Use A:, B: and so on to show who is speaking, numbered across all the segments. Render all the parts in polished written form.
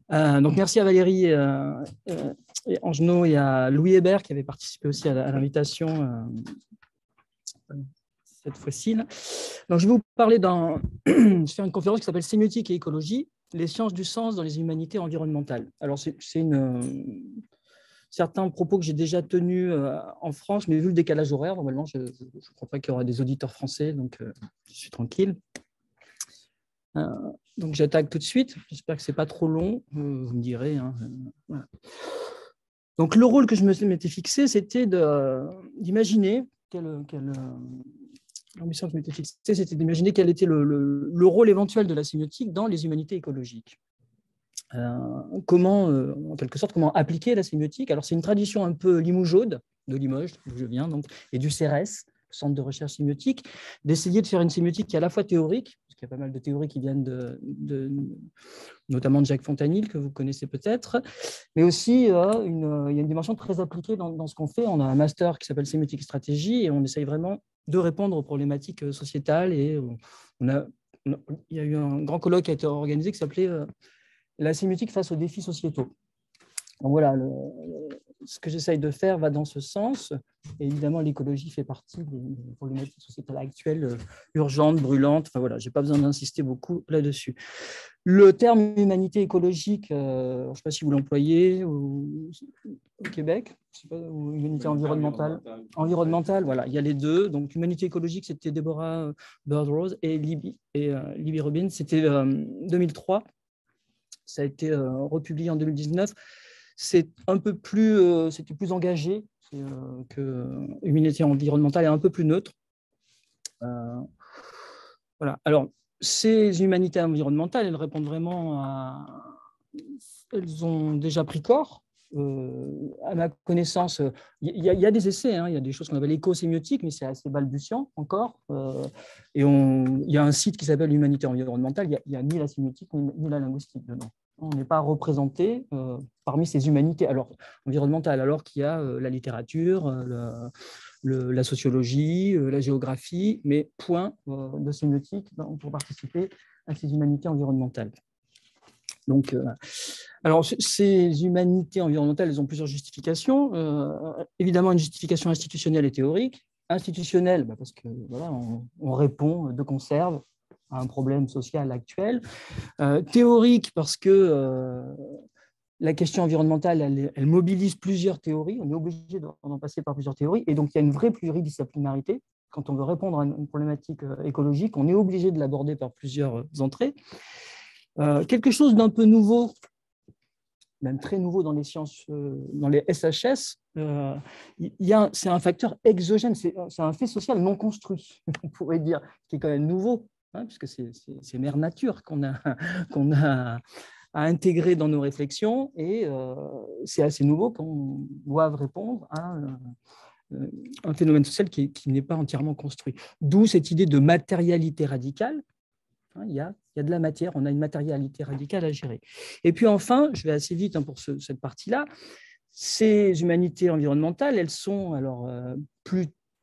A: Donc, merci à Valérie et Angenot et à Louis Hébert qui avaient participé aussi à l'invitation cette fois-ci. Donc, je vais vous parler je vais faire une conférence qui s'appelle Sémiotique et écologie, les sciences du sens dans les humanités environnementales. Alors, c'est certains propos que j'ai déjà tenus en France, mais vu le décalage horaire, normalement, je ne crois pas qu'il y aura des auditeurs français, donc je suis tranquille. Donc, j'attaque tout de suite. J'espère que ce n'est pas trop long. Vous me direz. Voilà. Donc, le rôle que je m'étais fixé, c'était d'imaginer l'ambition que je m'étais fixée, c'était d'imaginer quel était le rôle éventuel de la sémiotique dans les humanités écologiques. En quelque sorte, comment appliquer la sémiotique. Alors, c'est une tradition un peu limougeaude, de Limoges, d'où je viens, donc, et du CERES, Centre de recherche sémiotique, d'essayer de faire une sémiotique qui est à la fois théorique, parce qu'il y a pas mal de théories qui viennent notamment de Jacques Fontanil, que vous connaissez peut-être, mais aussi il y a une dimension très appliquée dans ce qu'on fait. On a un master qui s'appelle Sémiotique et Stratégie, et on essaye vraiment de répondre aux problématiques sociétales. Et il y a eu un grand colloque qui a été organisé qui s'appelait la sémiotique face aux défis sociétaux. Donc voilà, ce que j'essaye de faire va dans ce sens. Et évidemment, l'écologie fait partie des problématiques sociétales actuelles, urgentes, brûlantes. Enfin voilà, je n'ai pas besoin d'insister beaucoup là-dessus. Le terme humanité écologique, je ne sais pas si vous l'employez au Québec, je sais pas, ou humanité environnementale. Environnementale, voilà, il y a les deux. Donc, humanité écologique, c'était Deborah Bird-Rose et Libby Rubin, c'était 2003. Ça a été republié en 2019. C'est un peu plus, c'était plus engagé que humanité environnementale est un peu plus neutre. Voilà. Alors, ces humanités environnementales, elles répondent vraiment elles ont déjà pris corps. À ma connaissance, il y a des essais, il y a des choses qu'on appelle éco-sémiotique, mais c'est assez balbutiant encore. Et il y a un site qui s'appelle Humanité environnementale, il n'y a ni la sémiotique ni la linguistique dedans. On n'est pas représenté parmi ces humanités environnementales, alors qu'il y a la littérature, la sociologie, la géographie, mais point de sémiotique pour participer à ces humanités environnementales. Donc, alors, ces humanités environnementales, elles ont plusieurs justifications. Évidemment, une justification institutionnelle et théorique. Institutionnelle, parce que voilà, on répond de conserve à un problème social actuel. Théorique, parce que la question environnementale, elle mobilise plusieurs théories. On est obligé d'en passer par plusieurs théories. Et donc, il y a une vraie pluridisciplinarité. Quand on veut répondre à une problématique écologique, on est obligé de l'aborder par plusieurs entrées. Quelque chose d'un peu nouveau, même très nouveau dans les sciences, dans les SHS, c'est un facteur exogène, c'est un fait social non construit, on pourrait dire, qui est quand même nouveau, puisque c'est mère nature qu'on a à intégrer dans nos réflexions, et c'est assez nouveau qu'on doive répondre à un phénomène social qui n'est pas entièrement construit. D'où cette idée de matérialité radicale. Il y a de la matière, on a une matérialité radicale à gérer. Et puis enfin, je vais assez vite pour cette partie-là, ces humanités environnementales, elles sont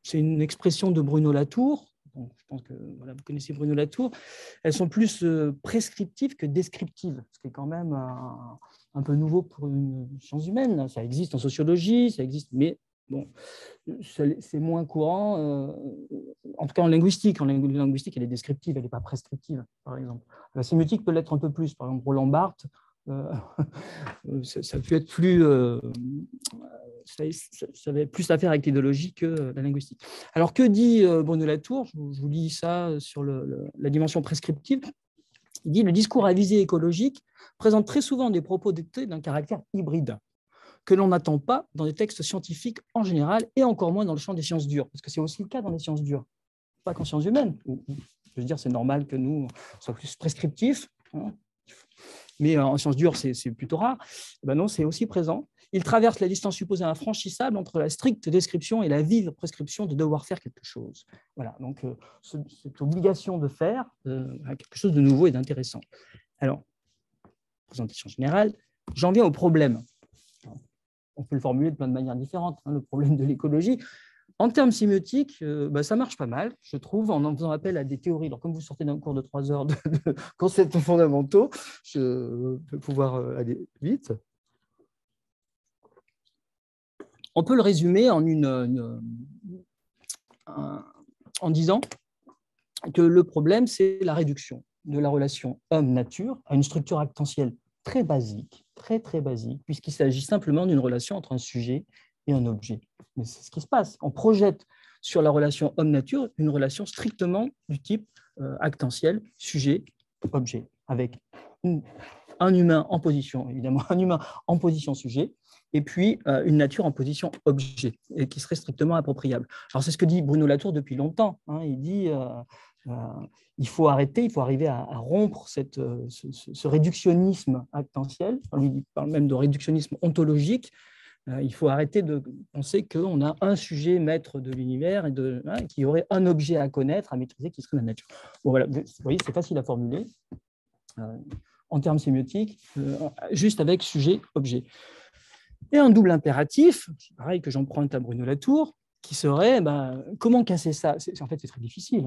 A: c'est une expression de Bruno Latour. Donc, je pense que voilà, vous connaissez Bruno Latour. Elles sont plus prescriptives que descriptives, ce qui est quand même un peu nouveau pour une science humaine. Ça existe en sociologie, ça existe, mais bon, c'est moins courant, en tout cas en linguistique. En linguistique, elle est descriptive, elle n'est pas prescriptive, par exemple. La sémiotique peut l'être un peu plus. Par exemple, Roland Barthes, ça peut être plus... ça avait plus à faire avec l'idéologie que la linguistique. Alors, que dit Bruno Latour? Je vous lis ça sur la dimension prescriptive. Il dit « Le discours à visée écologique présente très souvent des propos dotés d'un caractère hybride que l'on n'attend pas dans les textes scientifiques en général, et encore moins dans le champ des sciences dures, parce que c'est aussi le cas dans les sciences dures, pas qu'en sciences humaines. Je veux dire, c'est normal que nous soyons plus prescriptifs, mais en sciences dures, c'est plutôt rare. Ben non, c'est aussi présent. Il traverse la distance supposée infranchissable entre la stricte description et la vive prescription de devoir faire quelque chose. Voilà, donc cette obligation de faire quelque chose de nouveau et d'intéressant. Alors, présentation générale, j'en viens au problème. On peut le formuler de plein de manières différentes, le problème de l'écologie. En termes sémiotiques, ça marche pas mal, je trouve, en faisant appel à des théories. Alors, comme vous sortez d'un cours de 3 heures de concepts fondamentaux, je vais pouvoir aller vite. On peut le résumer en disant que le problème, c'est la réduction de la relation homme-nature à une structure actentielle très basique, très, très basique, puisqu'il s'agit simplement d'une relation entre un sujet et un objet. Mais c'est ce qui se passe. On projette sur la relation homme-nature une relation strictement du type actentiel, sujet-objet, avec un humain en position, évidemment, un humain en position sujet, et puis une nature en position objet, et qui serait strictement appropriable. Alors, c'est ce que dit Bruno Latour depuis longtemps. Il dit il faut arrêter, il faut arriver à rompre ce réductionnisme actentiel. Il parle même de réductionnisme ontologique. Il faut arrêter de penser qu'on a un sujet maître de l'univers et qu'il y aurait un objet à connaître, à maîtriser, qui serait la nature. Bon, voilà, vous voyez, c'est facile à formuler en termes sémiotiques, juste avec sujet-objet. Et un double impératif, c'est pareil que j'emprunte à Bruno Latour, qui serait comment casser ça? En fait, c'est très difficile.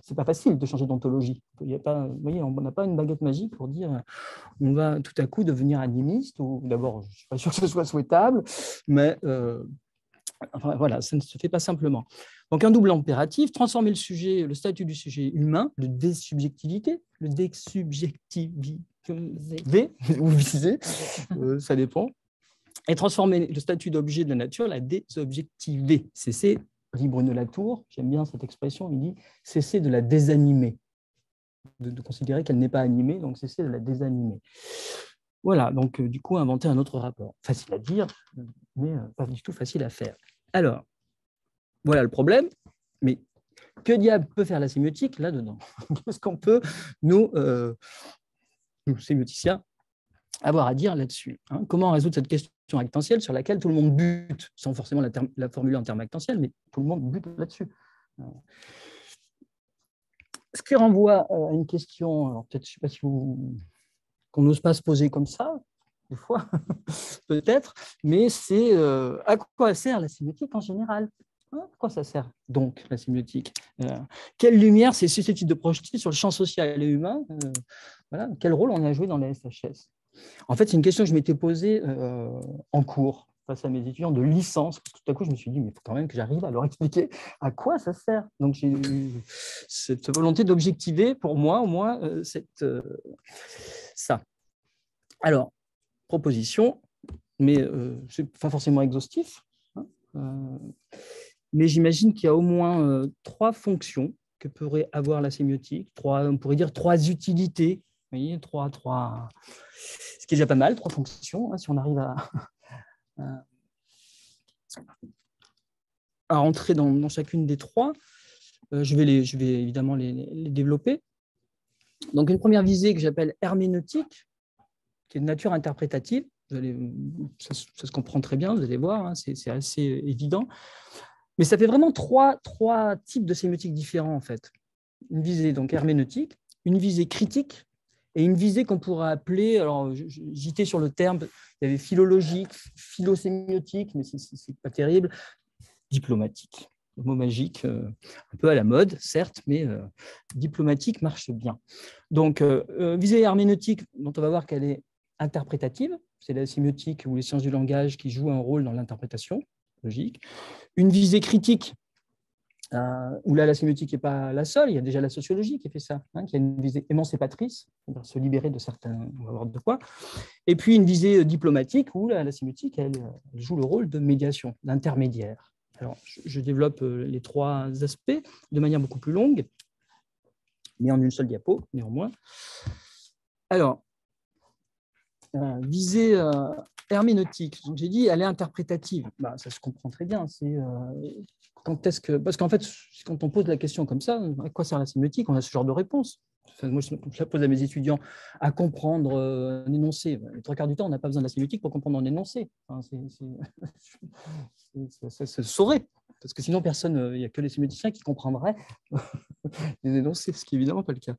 A: C'est pas facile de changer d'ontologie. Vous voyez, on n'a pas une baguette magique pour dire on va tout à coup devenir animiste, ou d'abord, je ne suis pas sûr que ce soit souhaitable, mais voilà, ça ne se fait pas simplement. Donc, un double impératif, transformer le statut du sujet humain, le désubjectivité, vous visez, ça dépend, et transformer le statut d'objet de la nature, la désobjectiver. Cesser, dit Bruno Latour, j'aime bien cette expression, il dit cesser de la désanimer, de considérer qu'elle n'est pas animée, donc cesser de la désanimer. Voilà, donc du coup, inventer un autre rapport. Facile à dire, mais pas du tout facile à faire. Alors, voilà le problème, mais que diable peut faire la sémiotique là-dedans? Qu'est-ce qu'on peut, nous sémioticiens, avoir à dire là-dessus? Comment résoudre cette question actentielle sur laquelle tout le monde bute, sans forcément la formuler en termes actentiels, mais tout le monde bute là-dessus? Ce qui renvoie à une question, alors peut-être, je ne sais pas si qu'on n'ose pas se poser comme ça, des fois, peut-être, mais c'est à quoi sert la sémiotique en général? À quoi ça sert donc la sémiotique? Quelle lumière c'est susceptible de projeter sur le champ social et humain? Voilà, quel rôle on a joué dans la SHS? En fait, c'est une question que je m'étais posée en cours face à mes étudiants de licence, parce que tout à coup, je me suis dit, mais il faut quand même que j'arrive à leur expliquer à quoi ça sert. Donc, j'ai eu cette volonté d'objectiver, pour moi, au moins, ça. Alors, proposition, mais ce n'est pas forcément exhaustif, mais j'imagine qu'il y a au moins 3 fonctions que pourrait avoir la sémiotique, on pourrait dire 3 utilités, vous voyez, ce qui est déjà pas mal, 3 fonctions, si on arrive à rentrer dans chacune des 3. Je vais évidemment les développer. Donc, une première visée que j'appelle herméneutique, qui est de nature interprétative. Ça se comprend très bien, vous allez voir, c'est assez évident. Mais ça fait vraiment trois types de sémiotique différents, en fait. Une visée donc herméneutique, une visée critique et une visée qu'on pourrait appeler, alors j'étais sur le terme, il y avait philologique, philosémiotique, mais c'est pas terrible, diplomatique. Le mot magique, un peu à la mode, certes, mais diplomatique marche bien. Donc, visée herméneutique, dont on va voir qu'elle est interprétative, c'est la sémiotique ou les sciences du langage qui jouent un rôle dans l'interprétation logique. Une visée critique, où là, la sémiotique n'est pas la seule, il y a déjà la sociologie qui fait ça, qui a une visée émancipatrice, se libérer de certains, on va voir de quoi. Et puis une visée diplomatique, où là, la sémiotique, elle joue le rôle de médiation, d'intermédiaire. Alors, je développe les 3 aspects de manière beaucoup plus longue, mais en une seule diapo, néanmoins. Alors, visée herméneutique, donc j'ai dit, elle est interprétative. Ça se comprend très bien. Parce qu'en fait, quand on pose la question comme ça, à quoi sert la sémiotique, on a ce genre de réponse. Moi, je la pose à mes étudiants à comprendre un énoncé. Les 3 quarts du temps, on n'a pas besoin de la sémiotique pour comprendre un énoncé. Ça se saurait, parce que sinon, personne, il n'y a que les sémioticiens qui comprendraient les énoncés, ce qui n'est évidemment pas le cas.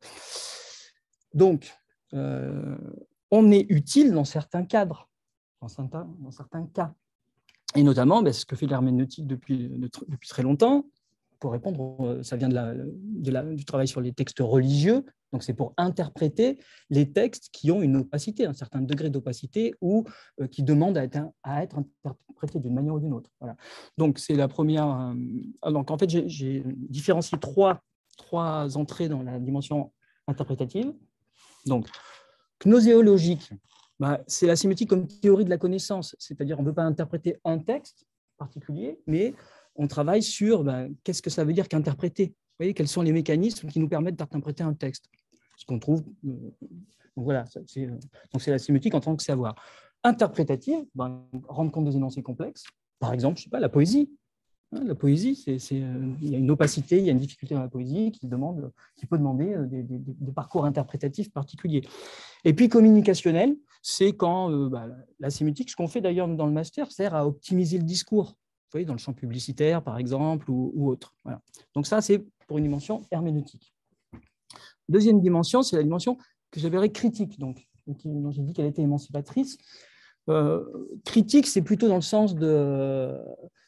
A: Donc, on est utile dans certains cadres, dans certains cas. Et notamment, ce que fait l'herméneutique depuis très longtemps, pour répondre, ça vient du travail sur les textes religieux, donc c'est pour interpréter les textes qui ont une opacité, un certain degré d'opacité, ou qui demandent à être interprétés d'une manière ou d'une autre. Voilà. Donc c'est la première. Donc en fait, j'ai différencié trois entrées dans la dimension interprétative. Donc, gnoséologique, c'est la sémiotique comme théorie de la connaissance, c'est-à-dire on ne peut pas interpréter un texte particulier, mais on travaille sur qu'est-ce que ça veut dire qu'interpréter. Vous voyez, quels sont les mécanismes qui nous permettent d'interpréter un texte. Ce qu'on trouve. Donc voilà, c'est la sémiotique en tant que savoir. Interprétative, rendre compte des énoncés complexes. Par exemple, je ne sais pas, la poésie. La poésie, il y a une opacité, il y a une difficulté dans la poésie qui peut demander des parcours interprétatifs particuliers. Et puis communicationnel, c'est quand la sémiotique, ce qu'on fait d'ailleurs dans le master, sert à optimiser le discours. Vous voyez, dans le champ publicitaire, par exemple, ou autre. Voilà. Donc ça, c'est pour une dimension herméneutique. Deuxième dimension, c'est la dimension que j'appellerais critique, dont j'ai dit qu'elle était émancipatrice. Critique, c'est plutôt dans le sens de...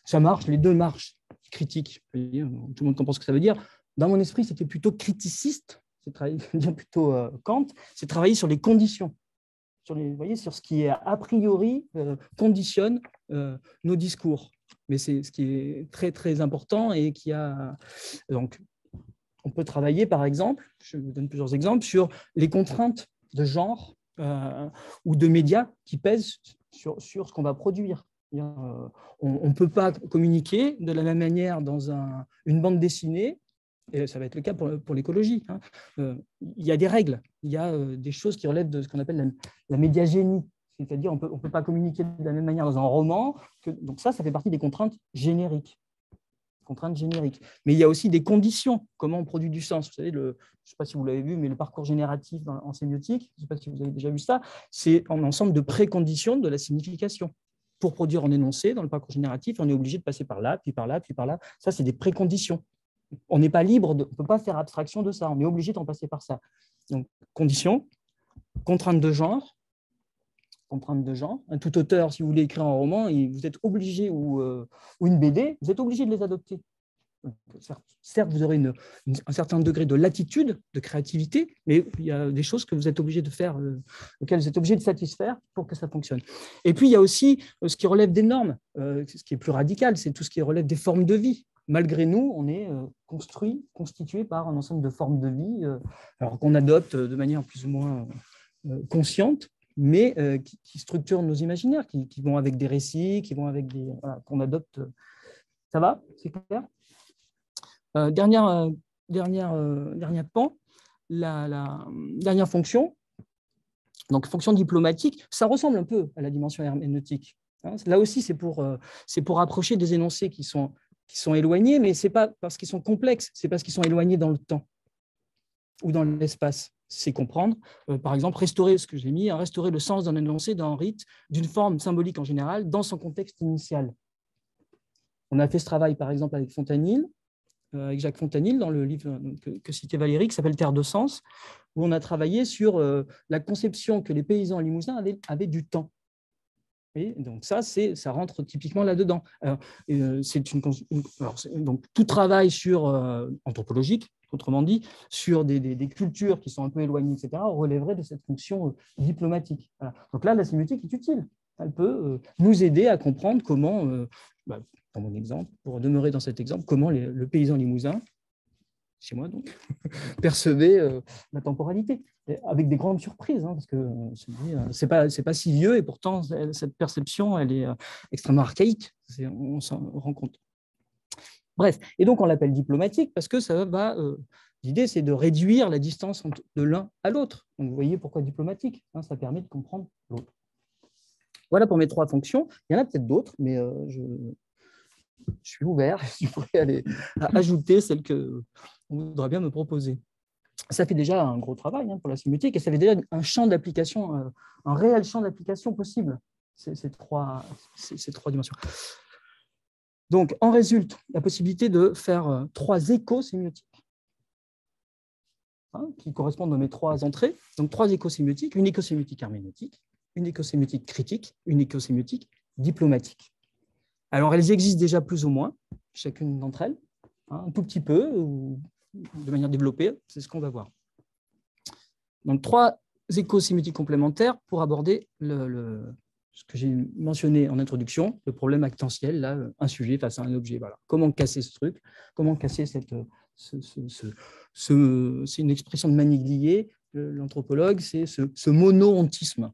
A: Ça marche, les deux marchent. Critique, tout le monde comprend ce que ça veut dire. Dans mon esprit, c'était plutôt criticiste, c'est plutôt Kant, c'est travailler sur les conditions, vous voyez, sur ce qui est a priori conditionne nos discours. Mais c'est ce qui est très, très important et qui a... Donc, on peut travailler, par exemple, je vous donne plusieurs exemples, sur les contraintes de genre ou de médias qui pèsent sur ce qu'on va produire. On ne peut pas communiquer de la même manière dans une bande dessinée, et ça va être le cas pour l'écologie. Il y a des règles, il y a des choses qui relèvent de ce qu'on appelle la médiagénie, c'est-à-dire on ne peut pas communiquer de la même manière dans un roman. Donc ça fait partie des contraintes génériques. Mais il y a aussi des conditions, comment on produit du sens. Vous savez, je ne sais pas si vous l'avez vu, mais le parcours génératif en sémiotique, je ne sais pas si vous avez déjà vu ça, c'est un ensemble de préconditions de la signification. Pour produire un énoncé dans le parcours génératif, on est obligé de passer par là, puis par là, puis par là. Ça, c'est des préconditions. On n'est pas libre, on ne peut pas faire abstraction de ça, on est obligé d'en passer par ça. Donc, conditions, contraintes de genre. Un tout auteur, si vous voulez écrire un roman, vous êtes obligé, ou une BD, vous êtes obligé de les adopter. Certes, vous aurez un certain degré de latitude, de créativité, mais il y a des choses que vous êtes obligé de faire, auxquelles vous êtes obligé de satisfaire pour que ça fonctionne. Et puis, il y a aussi ce qui relève des normes, ce qui est plus radical, c'est tout ce qui relève des formes de vie. Malgré nous, on est constitué par un ensemble de formes de vie, alors qu'on adopte de manière plus ou moins consciente, mais qui structurent nos imaginaires, qui vont avec des récits, qui vont avec qu'on adopte. Ça va? C'est clair? Dernière pan, la dernière fonction, donc fonction diplomatique, ça ressemble un peu à la dimension herméneutique. Là aussi, c'est pour approcher des énoncés qui sont éloignés, mais ce n'est pas parce qu'ils sont complexes, c'est parce qu'ils sont éloignés dans le temps ou dans l'espace. C'est comprendre, par exemple, restaurer ce que j'ai mis, restaurer le sens d'un énoncé, d'un rite, d'une forme symbolique en général, dans son contexte initial. On a fait ce travail, par exemple, avec Fontanille, avec Jacques Fontanille, dans le livre que citait Valérie, qui s'appelle Terre de sens, où on a travaillé sur la conception que les paysans limousin avaient du temps. Et donc ça rentre typiquement là-dedans. Donc tout travail anthropologique, autrement dit, sur des cultures qui sont un peu éloignées, etc., relèverait de cette fonction diplomatique. Voilà. Donc là, la sémiotique est utile. Elle peut nous aider à comprendre comment, dans mon exemple, pour demeurer dans cet exemple, comment le paysan limousin, chez moi donc, percevait la temporalité, avec des grandes surprises, parce que c'est pas si vieux, et pourtant cette perception, elle est extrêmement archaïque, on s'en rend compte. Bref, et donc on l'appelle diplomatique parce que ça va... L'idée, c'est de réduire la distance de l'un à l'autre. Donc vous voyez pourquoi diplomatique, ça permet de comprendre l'autre. Voilà pour mes 3 fonctions. Il y en a peut-être d'autres, mais je suis ouvert, je pourrais aller ajouter celles qu'on voudra bien me proposer. Ça fait déjà un gros travail pour la sémiotique, et ça fait déjà un champ d'application, un réel champ d'application possible, ces trois dimensions. Donc, en résulte la possibilité de faire 3 éco-sémiotiques, qui correspondent à mes 3 entrées. Donc, 3 éco-sémiotiques, une éco-sémiotique herméneutique, une éco-sémiotique critique, une éco-sémiotique diplomatique. Alors, elles existent déjà plus ou moins, chacune d'entre elles, hein, un tout petit peu, ou de manière développée, c'est ce qu'on va voir. Donc, 3 écosémiotiques complémentaires pour aborder ce que j'ai mentionné en introduction, le problème actentiel, là, un sujet face à un objet. Voilà. Comment casser ce truc? Comment casser cette... c'est une expression de Maniglier, l'anthropologue, c'est ce monoontisme.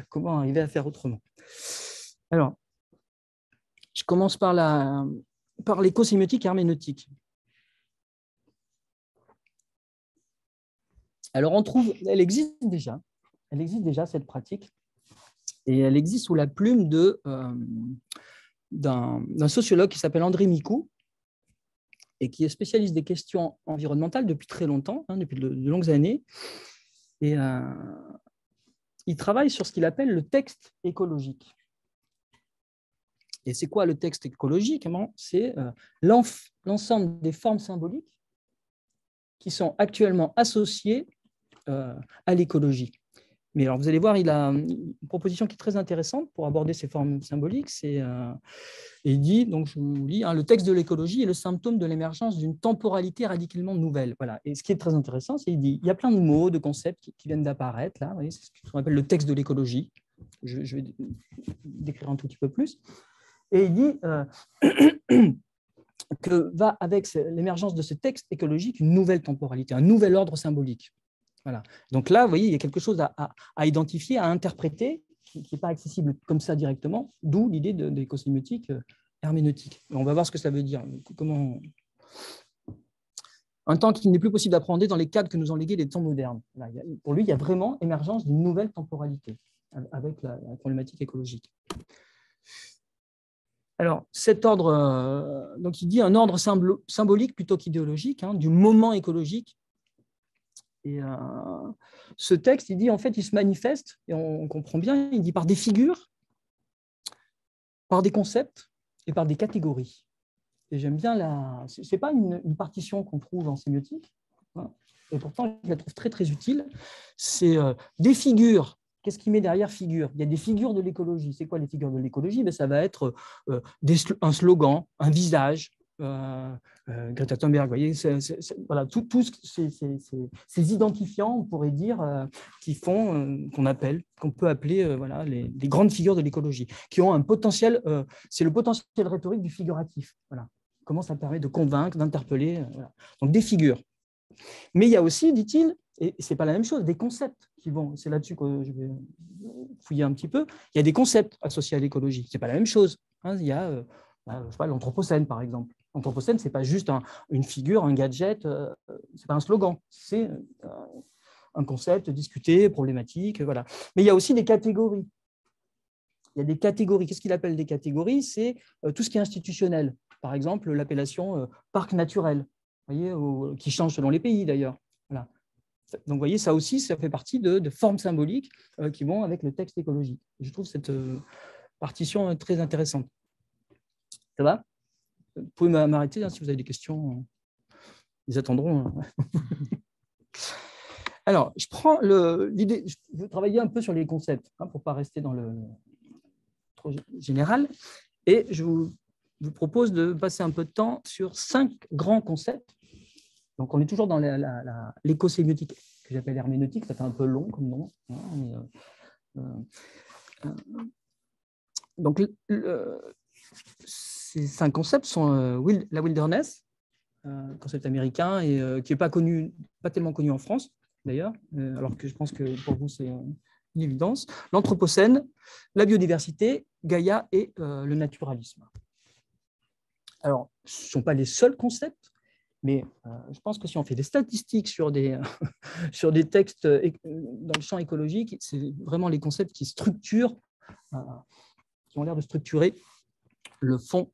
A: Comment arriver à faire autrement? Alors, je commence par l'écosémiotique herméneutique. Alors, on trouve, elle existe déjà cette pratique, et elle existe sous la plume d'un sociologue qui s'appelle André Micou, et qui est spécialiste des questions environnementales depuis très longtemps, hein, depuis de longues années. Et il travaille sur ce qu'il appelle le texte écologique. Et c'est quoi le texte écologique? C'est l'ensemble des formes symboliques qui sont actuellement associées à l'écologie. Mais alors, vous allez voir, il a une proposition qui est très intéressante pour aborder ces formes symboliques. Il dit, donc je vous lis, le texte de l'écologie est le symptôme de l'émergence d'une temporalité radicalement nouvelle. Voilà. Et ce qui est très intéressant, c'est qu'il dit, il y a plein de mots, de concepts qui viennent d'apparaître. Là, c'est ce qu'on appelle le texte de l'écologie. Je vais décrire un tout petit peu plus. Et il dit que va avec l'émergence de ce texte écologique une nouvelle temporalité, un nouvel ordre symbolique. Voilà. Donc là, vous voyez, il y a quelque chose à identifier, à interpréter, qui n'est pas accessible comme ça directement, d'où l'idée d'écosémiotique herméneutique. On va voir ce que ça veut dire. Un temps qu'il n'est plus possible d'appréhender dans les cadres que nous ont légués les temps modernes. Là, pour lui, il y a vraiment émergence d'une nouvelle temporalité avec la problématique écologique. Alors, cet ordre, donc il dit un ordre symbolique plutôt qu'idéologique, hein, du moment écologique. Et ce texte, il dit, en fait, il se manifeste, et on comprend bien, il dit par des figures, par des concepts et par des catégories. Et j'aime bien ce n'est pas une partition qu'on trouve en sémiotique, hein, et pourtant, je la trouve très, très utile. C'est des figures. Qu'est-ce qu'il met derrière figure? Il y a des figures de l'écologie. C'est quoi les figures de l'écologie? Ça va être un slogan, un visage, Greta Thunberg, vous voyez, voilà, tous ces identifiants, on pourrait dire, qui font, qu'on peut appeler voilà, les grandes figures de l'écologie, qui ont un potentiel, c'est le potentiel rhétorique du figuratif. Voilà. Comment ça permet de convaincre, d'interpeller. Voilà. Donc des figures. Mais il y a aussi, dit-il, et ce n'est pas la même chose, des concepts qui vont, c'est là-dessus que je vais fouiller un petit peu, il y a des concepts associés à l'écologie, ce n'est pas la même chose. Hein, il y a je sais pas, l'anthropocène, par exemple. L'anthropocène, ce n'est pas juste une figure, un gadget, ce n'est pas un slogan, c'est un concept discuté, problématique, voilà. Mais il y a aussi des catégories. Il y a des catégories. Qu'est-ce qu'il appelle des catégories? C'est tout ce qui est institutionnel. Par exemple, l'appellation parc naturel, vous voyez, qui change selon les pays d'ailleurs. Voilà. Donc, vous voyez, ça aussi, ça fait partie de formes symboliques qui vont avec le texte écologique. Je trouve cette partition très intéressante. Ça va? Vous pouvez m'arrêter si vous avez des questions. Ils attendront. Alors, je prends l'idée, je veux travailler un peu sur les concepts pour ne pas rester dans le trop général. Et je vous propose de passer un peu de temps sur 5 grands concepts. Donc, on est toujours dans l'écosémiotique que j'appelle herméneutique. Ça fait un peu long comme nom. Donc, ces 5 concepts sont la wilderness, concept américain, et qui n'est pas tellement connu en France, d'ailleurs, alors que je pense que pour vous, c'est une évidence. L'anthropocène, la biodiversité, Gaïa et le naturalisme. Alors, ce ne sont pas les seuls concepts, mais je pense que si on fait des statistiques sur des textes dans le champ écologique, c'est vraiment les concepts qui structurent, qui ont l'air de structurer le fond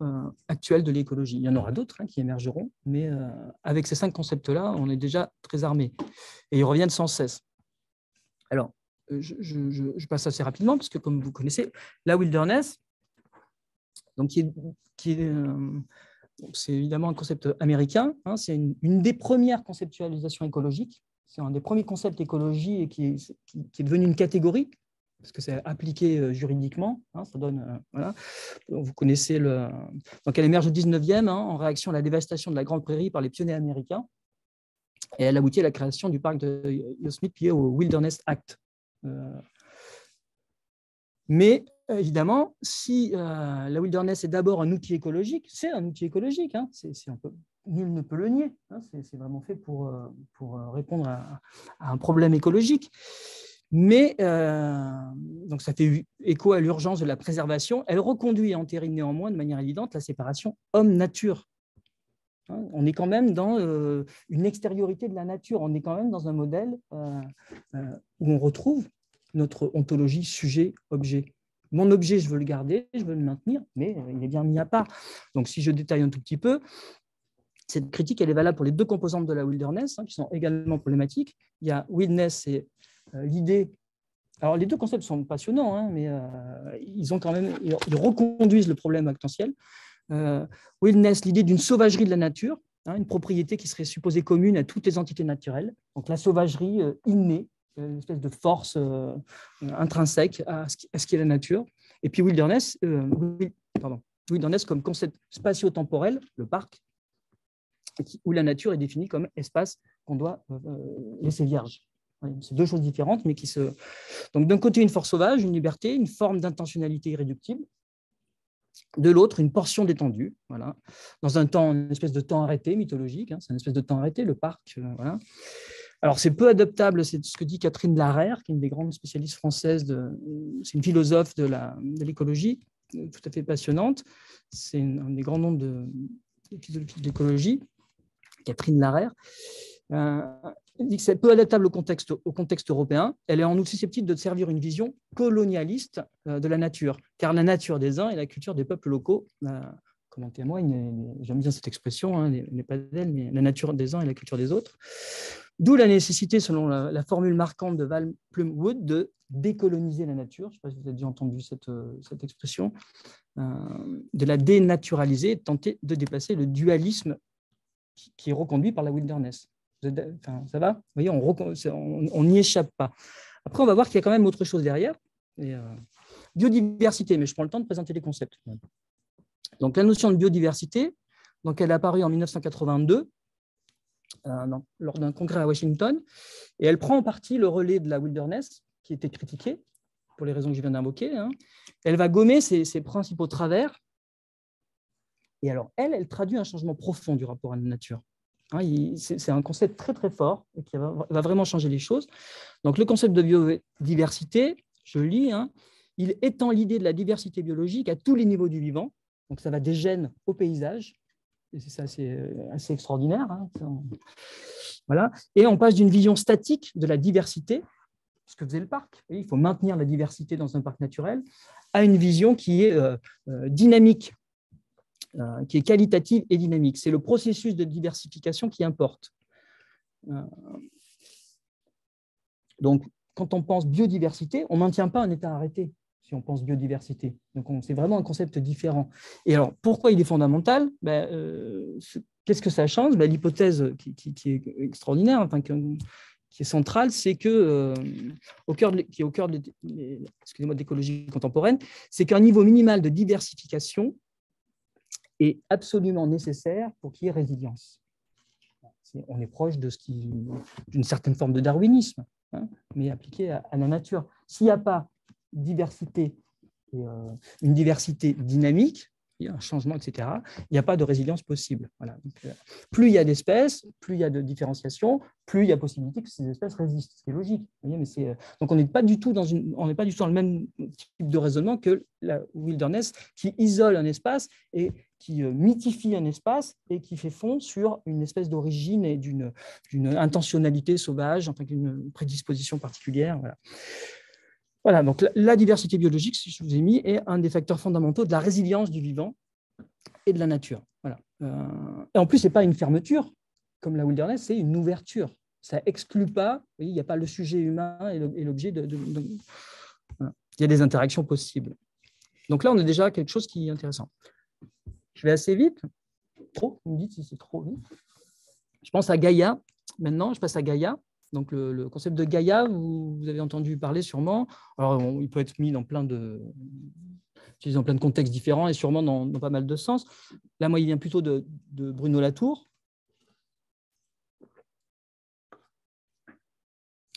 A: actuel de l'écologie. Il y en aura d'autres qui émergeront, mais avec ces 5 concepts-là, on est déjà très armés. Et ils reviennent sans cesse. Alors, je passe assez rapidement, parce que comme vous connaissez, la wilderness, donc c'est évidemment un concept américain, c'est une des premières conceptualisations écologiques, c'est un des premiers concepts écologie et qui est devenu une catégorie parce que c'est appliqué juridiquement, hein, ça donne, voilà. Vous connaissez donc elle émerge au 19e en réaction à la dévastation de la Grande Prairie par les pionniers américains, et elle aboutit à la création du parc de Yosemite lié au Wilderness Act. Mais évidemment, si la wilderness est d'abord un outil écologique, c'est un outil écologique, hein, nul ne peut le nier, hein, c'est vraiment fait pour répondre à un problème écologique. Mais donc ça fait écho à l'urgence de la préservation. Elle reconduit et entérine néanmoins de manière évidente la séparation homme-nature. Hein, on est quand même dans une extériorité de la nature, on est quand même dans un modèle où on retrouve notre ontologie sujet-objet. Mon objet, je veux le garder, je veux le maintenir, mais il est bien mis à part. Donc, si je détaille un tout petit peu, cette critique, elle est valable pour les deux composantes de la wilderness, qui sont également problématiques. Il y a wilderness, c'est l'idée. Alors, les deux concepts sont passionnants, mais ils reconduisent le problème actentiel. Wilderness, l'idée d'une sauvagerie de la nature, une propriété qui serait supposée commune à toutes les entités naturelles. Donc, la sauvagerie innée, une espèce de force intrinsèque à ce qu'est la nature. Et puis wilderness comme concept spatio-temporel, le parc, où la nature est définie comme espace qu'on doit laisser vierge. C'est deux choses différentes, mais qui se... Donc d'un côté, une force sauvage, une liberté, une forme d'intentionnalité irréductible. De l'autre, une portion détendue, voilà, dans un temps, une espèce de temps arrêté mythologique, c'est une espèce de temps arrêté, le parc, voilà. Alors, c'est peu adaptable, c'est ce que dit Catherine Larère, qui est une des grandes spécialistes françaises, c'est une philosophe de l'écologie, tout à fait passionnante. C'est un des grands noms de l'écologie, Catherine Larère. Elle dit que c'est peu adaptable au contexte européen. Elle est en outre susceptible de servir une vision colonialiste de la nature, car la nature des uns et la culture des peuples locaux, comme en témoigne, j'aime bien cette expression, n'est pas d'elle, mais la nature des uns et la culture des autres. D'où la nécessité, selon la formule marquante de Val Plumwood, de décoloniser la nature. Je ne sais pas si vous avez déjà entendu cette expression, de la dénaturaliser, de tenter de dépasser le dualisme qui est reconduit par la wilderness. Ça va ? Vous voyez, on n'y échappe pas. Après, on va voir qu'il y a quand même autre chose derrière. Biodiversité, mais je prends le temps de présenter les concepts. Donc, la notion de biodiversité, donc, elle est apparue en 1982 lors d'un congrès à Washington, et elle prend en partie le relais de la wilderness, qui était critiquée, pour les raisons que je viens d'invoquer. Elle va gommer ses principaux travers, et alors, elle traduit un changement profond du rapport à la nature. C'est un concept très, très fort et qui va vraiment changer les choses. Donc, le concept de biodiversité, je lis, il étend l'idée de la diversité biologique à tous les niveaux du vivant. Donc, ça va des gènes au paysage. Et c'est assez extraordinaire. Voilà. Et on passe d'une vision statique de la diversité, ce que faisait le parc. Il faut maintenir la diversité dans un parc naturel, à une vision qui est dynamique, qui est qualitative et dynamique. C'est le processus de diversification qui importe. Donc, quand on pense biodiversité, on ne maintient pas un état arrêté si on pense biodiversité. Donc, c'est vraiment un concept différent. Et alors, pourquoi il est fondamental ? Qu'est-ce que ça change ? L'hypothèse qui est extraordinaire, qui est centrale, c'est que, qui est au cœur de l'écologie contemporaine, c'est qu'un niveau minimal de diversification est absolument nécessaire pour qu'il y ait résilience. On est proche d'une certaine forme de darwinisme, mais appliqué à la nature. S'il n'y a pas diversité, une diversité dynamique, il y a un changement, etc., il n'y a pas de résilience possible. Voilà. Donc, plus il y a d'espèces, plus il y a de différenciation, plus il y a possibilité que ces espèces résistent. C'est logique. Vous voyez, mais donc, on n'est pas du tout dans le même type de raisonnement que la wilderness qui isole un espace et qui mythifie un espace et qui fait fond sur une espèce d'origine et d'une intentionnalité sauvage, enfin, d'une prédisposition particulière. Voilà. Voilà, donc la diversité biologique, si je vous ai mis, est un des facteurs fondamentaux de la résilience du vivant et de la nature. Voilà. Et en plus, ce n'est pas une fermeture, comme la wilderness, c'est une ouverture. Ça n'exclut pas, il n'y a pas le sujet humain et l'objet voilà. Il y a des interactions possibles. Donc là, on a déjà quelque chose qui est intéressant. Je vais assez vite. Trop, vous me dites si c'est trop vite. Je pense à Gaïa. Maintenant, je passe à Gaïa. Donc, le concept de Gaïa, vous avez entendu parler sûrement. Alors, il peut être mis utilisé dans plein de contextes différents et sûrement dans pas mal de sens. Là, moi, il vient plutôt de Bruno Latour.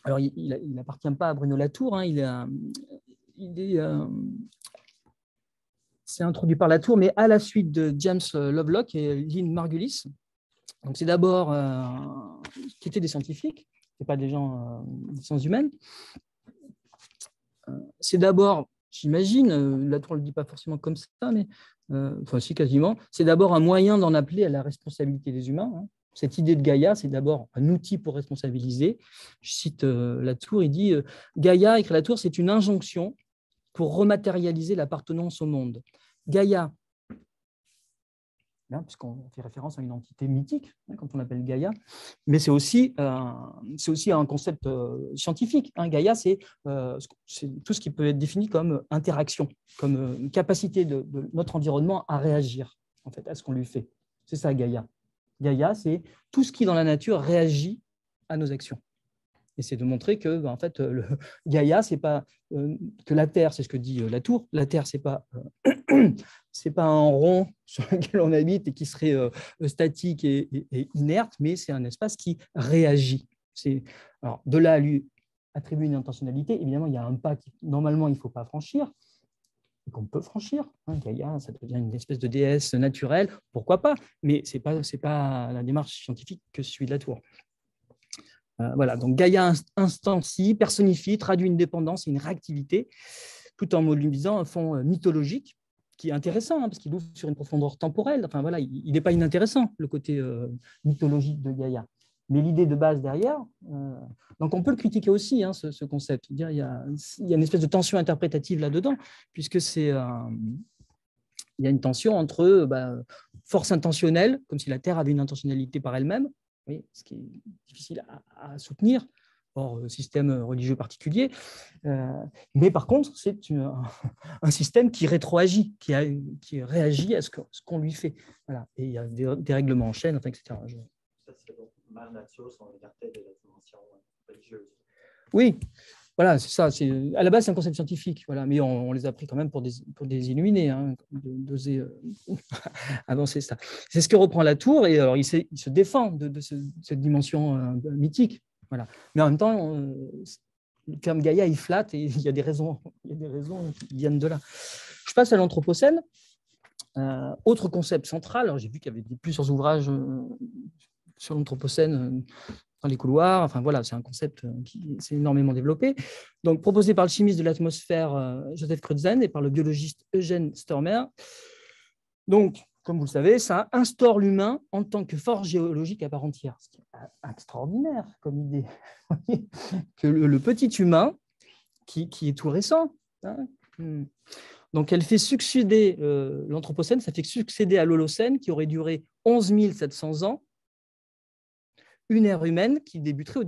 A: Alors, il n'appartient pas à Bruno Latour, hein, c'est introduit par Latour, mais à la suite de James Lovelock et Lynn Margulis. Donc, c'est d'abord qui étaient des scientifiques, ce pas des gens des sciences humaines. C'est d'abord, j'imagine, Latour ne le dit pas forcément comme ça, mais enfin, si, quasiment, c'est d'abord un moyen d'en appeler à la responsabilité des humains. Hein. Cette idée de Gaïa, c'est d'abord un outil pour responsabiliser. Je cite Latour, il dit Gaïa, écrit Latour, c'est une injonction pour rematérialiser l'appartenance au monde. Gaïa, puisqu'on fait référence à une entité mythique, quand on l'appelle Gaïa, mais c'est aussi un concept scientifique. Hein. Gaïa, c'est tout ce qui peut être défini comme interaction, comme capacité de notre environnement à réagir en fait, à ce qu'on lui fait. C'est ça, Gaïa. Gaïa, c'est tout ce qui, dans la nature, réagit à nos actions. Et c'est de montrer que, en fait, Gaïa, c'est pas que la Terre, c'est ce que dit Latour. La Terre, c'est pas un rond sur lequel on habite et qui serait statique et inerte, mais c'est un espace qui réagit. Alors, de là à lui attribuer une intentionnalité, évidemment, il y a un pas qui, normalement, il ne faut pas franchir, et qu'on peut franchir. Hein. Gaïa, ça devient une espèce de déesse naturelle, pourquoi pas, mais ce n'est pas la démarche scientifique que suit Latour. Voilà, donc Gaïa instancie, personnifie, traduit une dépendance et une réactivité, tout en mobilisant un fond mythologique qui est intéressant, hein, parce qu'il ouvre sur une profondeur temporelle. Enfin, voilà, il n'est pas inintéressant, le côté mythologique de Gaïa. Mais l'idée de base derrière, donc on peut le critiquer aussi, hein, ce concept. Il y a une espèce de tension interprétative là-dedans, puisque il y a une tension entre force intentionnelle, comme si la Terre avait une intentionnalité par elle-même, oui, ce qui est difficile à soutenir, hors système religieux particulier. Mais par contre, c'est un système qui rétroagit, qui réagit à ce qu'on lui fait. Voilà. Et il y a des règlements en chaîne, etc.
B: Ça, c'est donc ma nature, son liberté de la dimension religieuse.
A: Oui, voilà, c'est ça. À la base, c'est un concept scientifique, voilà, mais on les a pris quand même pour des illuminés, hein, d'oser avancer ça. C'est ce que reprend Latour, et alors il se défend de cette dimension mythique. Voilà. Mais en même temps, le terme Gaïa, il flatte, et il y a des raisons qui viennent de là. Je passe à l'Anthropocène. Autre concept central, alors j'ai vu qu'il y avait plusieurs ouvrages sur l'Anthropocène dans les couloirs, enfin voilà, c'est un concept qui s'est énormément développé. Donc, proposé par le chimiste de l'atmosphère Joseph Crutzen et par le biologiste Eugène Stormer. Donc, comme vous le savez, ça instaure l'humain en tant que force géologique à part entière, ce qui est extraordinaire comme idée. Que le petit humain, qui est tout récent, hein, donc elle fait succéder l'Anthropocène, ça fait succéder à l'Holocène qui aurait duré 11 700 ans, une ère humaine qui débuterait au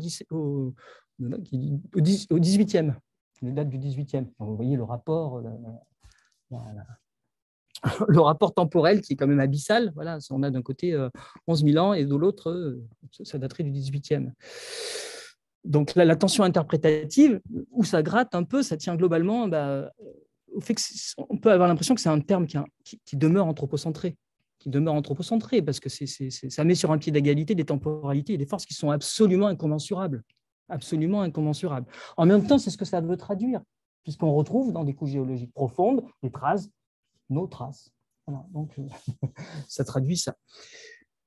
A: 18e, la date du 18e. Donc, vous voyez le rapport, le rapport temporel qui est quand même abyssal. Voilà, on a d'un côté 11 000 ans et de l'autre, ça daterait du 18e. Donc la tension interprétative, où ça gratte un peu, ça tient globalement au fait qu'on peut avoir l'impression que c'est un terme qui demeure anthropocentré. Parce que ça met sur un pied d'égalité des temporalités et des forces qui sont absolument incommensurables. Absolument incommensurables. En même temps, c'est ce que ça veut traduire, puisqu'on retrouve dans des couches géologiques profondes des traces, nos traces. Voilà, donc, ça traduit ça.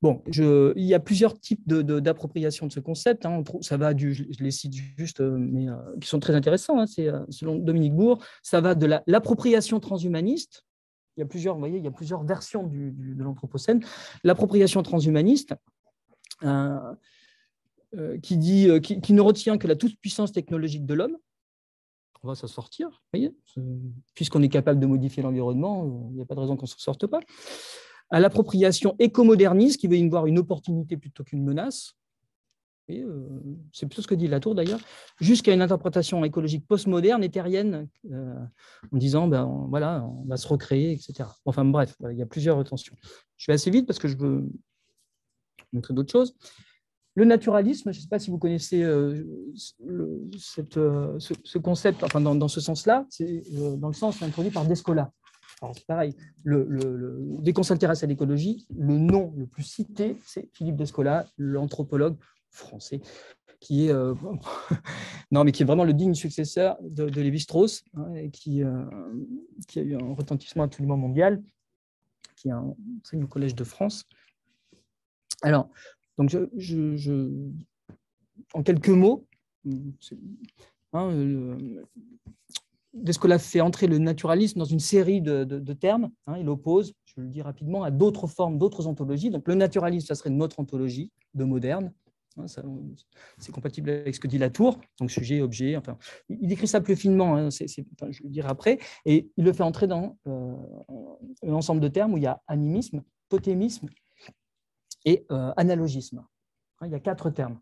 A: Bon, il y a plusieurs types d'appropriation de ce concept. Hein. Ça va je les cite juste, mais qui sont très intéressants. Hein. C'est, selon Dominique Bourg, ça va de l'appropriation transhumaniste. Il y a plusieurs versions de l'Anthropocène. L'appropriation transhumaniste, qui ne retient que la toute-puissance technologique de l'homme. On va s'en sortir, voyez, puisqu'on est capable de modifier l'environnement, il n'y a pas de raison qu'on ne s'en sorte pas. À l'appropriation écomoderniste, qui veut y voir une opportunité plutôt qu'une menace. C'est plutôt ce que dit Latour d'ailleurs, jusqu'à une interprétation écologique postmoderne et terrienne, en disant voilà, on va se recréer, etc. Enfin bref, il y a plusieurs tensions. Je vais assez vite parce que je veux montrer d'autres choses. Le naturalisme, je ne sais pas si vous connaissez ce concept, enfin dans ce sens-là, c'est dans le sens introduit par Descola. Alors, c'est pareil, dès qu'on s'intéresse à l'écologie, le nom le plus cité, c'est Philippe Descola, l'anthropologue français, qui est, non, mais qui est vraiment le digne successeur de Lévi-Strauss, hein, et qui a eu un retentissement absolument mondial, qui enseigne au Collège de France. Alors, donc en quelques mots, Descola fait entrer le naturalisme dans une série de termes. Il l'oppose, je le dis rapidement, à d'autres formes, d'autres ontologies. Donc le naturalisme, ça serait notre ontologie de moderne. C'est compatible avec ce que dit Latour, donc sujet, objet. Enfin, il décrit ça plus finement, je le dirai après, et il le fait entrer dans un ensemble de termes où il y a animisme, totémisme et analogisme. Il y a 4 termes.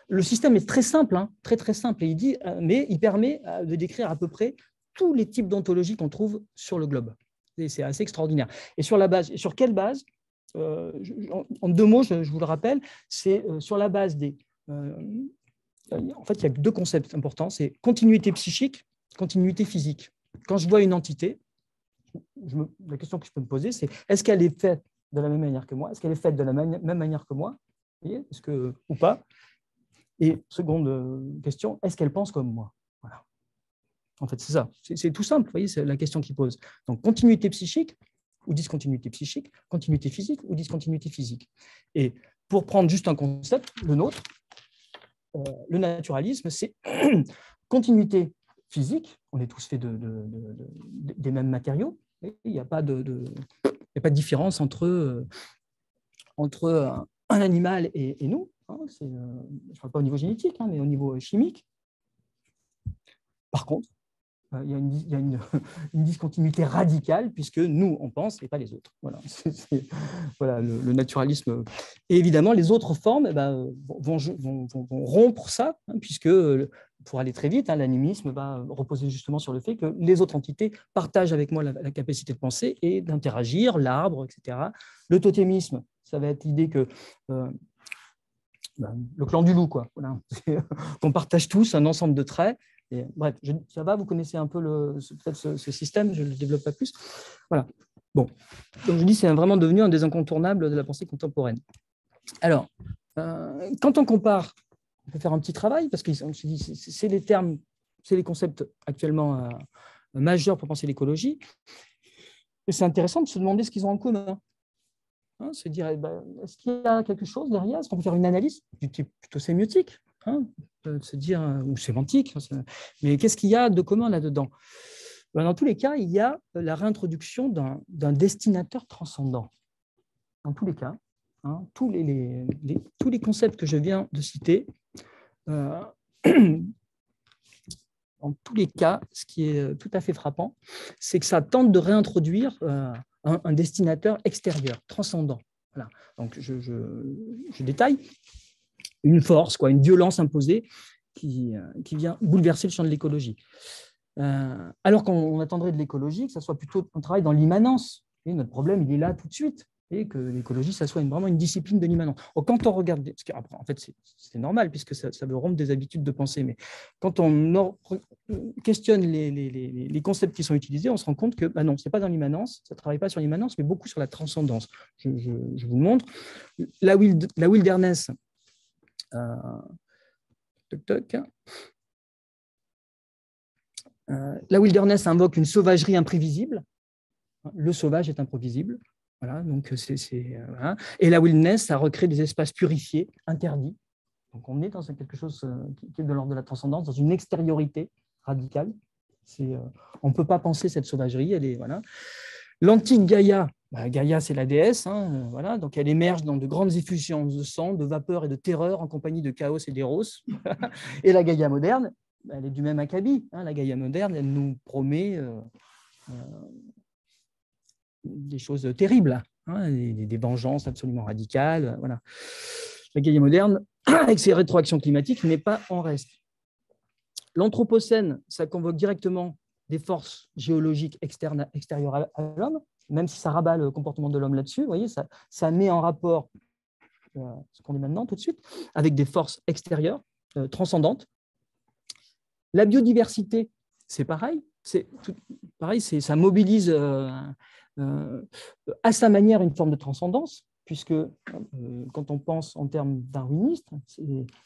A: Le système est très simple, très très simple, et mais il permet de décrire à peu près tous les types d'ontologies qu'on trouve sur le globe. Et c'est assez extraordinaire. Et sur quelle base? En 2 mots, je vous le rappelle, c'est sur la base des... en fait, il y a 2 concepts importants, c'est continuité psychique, continuité physique. Quand je vois une entité, la question que je peux me poser, c'est est-ce qu'elle est faite de la même manière que moi? Est-ce qu'elle est faite de la même manière que moi? Est-ce que, ou pas? Et seconde question, est-ce qu'elle pense comme moi? Voilà. En fait, c'est ça. C'est tout simple. Vous voyez, c'est la question qu'il pose. Donc, continuité psychique ou discontinuité psychique, continuité physique ou discontinuité physique. Et pour prendre juste un concept, le nôtre, le naturalisme, c'est continuité physique. On est tous faits des mêmes matériaux. Il n'y a pas de différence entre un animal et nous. Je ne parle pas au niveau génétique, mais au niveau chimique. Par contre, il y a une discontinuité radicale puisque nous, on pense et pas les autres. Voilà, voilà le naturalisme. Et évidemment, les autres formes vont rompre ça, puisque, pour aller très vite, l'animisme va reposer justement sur le fait que les autres entités partagent avec moi la capacité de penser et d'interagir, l'arbre, etc. Le totémisme, ça va être l'idée que le clan du loup, quoi. Voilà. Qu'on partage tous un ensemble de traits. Et, bref, ça va, vous connaissez un peu peut-être ce système, je ne le développe pas plus. Voilà. Bon, donc je dis, c'est vraiment devenu un des incontournables de la pensée contemporaine. Alors, quand on compare, on peut faire un petit travail, parce que c'est les termes, c'est les concepts actuellement majeurs pour penser l'écologie. Et c'est intéressant de se demander ce qu'ils ont en commun. Se dire, est-ce qu'il y a quelque chose derrière? Est-ce qu'on peut faire une analyse du type plutôt sémiotique, se dire, ou sémantique, mais qu'est-ce qu'il y a de commun là-dedans? Dans tous les cas, il y a la réintroduction d'un destinateur transcendant. Dans tous les cas, tous les concepts que je viens de citer, dans tous les cas, ce qui est tout à fait frappant, c'est que ça tente de réintroduire un destinateur extérieur, transcendant. Voilà. Donc, je détaille une force, une violence imposée qui vient bouleverser le champ de l'écologie. Alors qu'on attendrait de l'écologie que ça soit plutôt un travail dans l'immanence. Et notre problème, il est là tout de suite. Et que l'écologie, ça soit vraiment une discipline de l'immanence. Quand on regarde, en fait, c'est normal, puisque ça veut rompre des habitudes de pensée, mais quand on questionne les concepts qui sont utilisés, on se rend compte que non, ce n'est pas dans l'immanence, ça ne travaille pas sur l'immanence, mais beaucoup sur la transcendance. Je vous le montre. La wilderness, la wilderness invoque une sauvagerie imprévisible. Le sauvage est imprévisible. Voilà, donc voilà. Et la wilderness, ça recrée des espaces purifiés, interdits. Donc on est dans quelque chose qui est de l'ordre de la transcendance, dans une extériorité radicale. On ne peut pas penser cette sauvagerie. Voilà. L'antique Gaïa, Gaïa c'est la déesse, voilà, donc elle émerge dans de grandes effusions de sang, de vapeur et de terreur en compagnie de Chaos et d'Eros. Et la Gaïa moderne, elle est du même acabit. La Gaïa moderne, elle nous promet des choses terribles, des vengeances absolument radicales. Voilà. La Gaïa moderne, avec ses rétroactions climatiques, n'est pas en reste. L'Anthropocène, ça convoque directement des forces géologiques extérieures à l'homme, même si ça rabat le comportement de l'homme là-dessus. Vous voyez, ça met en rapport ce qu'on est maintenant tout de suite, avec des forces extérieures, transcendantes. La biodiversité, c'est pareil. Ça mobilise à sa manière une forme de transcendance, puisque quand on pense en termes darwinistes,